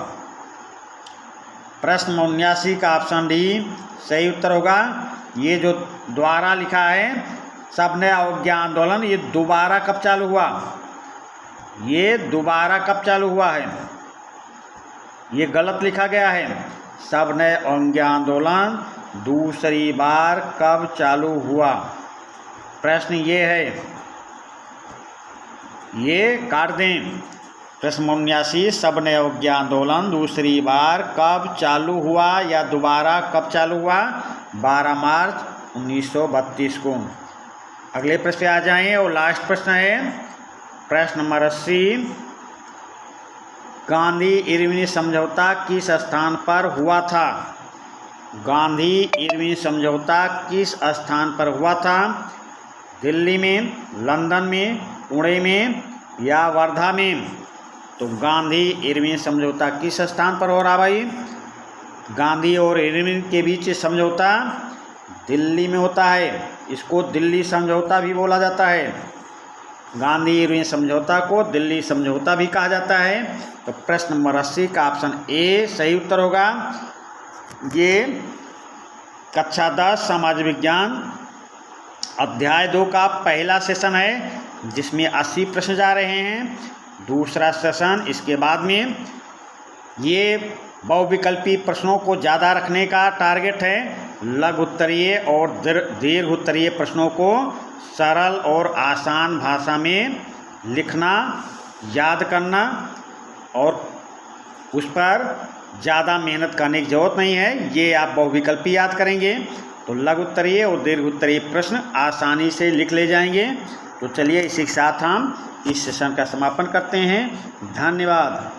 प्रश्न 79 का ऑप्शन डी सही उत्तर होगा। ये जो द्वारा लिखा है सविनय अवज्ञा आंदोलन, ये दोबारा कब चालू हुआ? ये दोबारा कब चालू हुआ है? ये गलत लिखा गया है। सविनय अवज्ञा आंदोलन दूसरी बार कब चालू हुआ? प्रश्न ये है, ये काट दें। प्रश्न 79, सविनय अवज्ञा आंदोलन दूसरी बार कब चालू हुआ या दोबारा कब चालू हुआ? 12 मार्च 1932 को। अगले प्रश्न पे आ जाएं और लास्ट प्रश्न है प्रश्न नंबर 80, गांधी इरविन समझौता किस स्थान पर हुआ था? गांधी इरविन समझौता किस स्थान पर हुआ था? दिल्ली में, लंदन में, पुणे में या वर्धा में? तो गांधी इरविन समझौता किस स्थान पर हो रहा भाई? गांधी और इरविन के बीच समझौता दिल्ली में होता है। इसको दिल्ली समझौता भी बोला जाता है। गांधी इरविन समझौता को दिल्ली समझौता भी कहा जाता है। तो प्रश्न नंबर 80 का ऑप्शन ए सही उत्तर होगा। ये कक्षा 10 समाज विज्ञान अध्याय 2 का पहला सेशन है, जिसमें 80 प्रश्न जा रहे हैं। दूसरा सेशन इसके बाद में। ये बहुविकल्पी प्रश्नों को ज़्यादा रखने का टारगेट है। लघु उत्तरीय और दीर्घ उत्तरीय प्रश्नों को सरल और आसान भाषा में लिखना, याद करना, और उस पर ज़्यादा मेहनत करने की ज़रूरत नहीं है। ये आप बहुविकल्पी याद करेंगे तो लघु उत्तरीय और दीर्घ उत्तरीय प्रश्न आसानी से लिख ले जाएंगे। तो चलिए इसी के साथ हम इस सेशन का समापन करते हैं। धन्यवाद।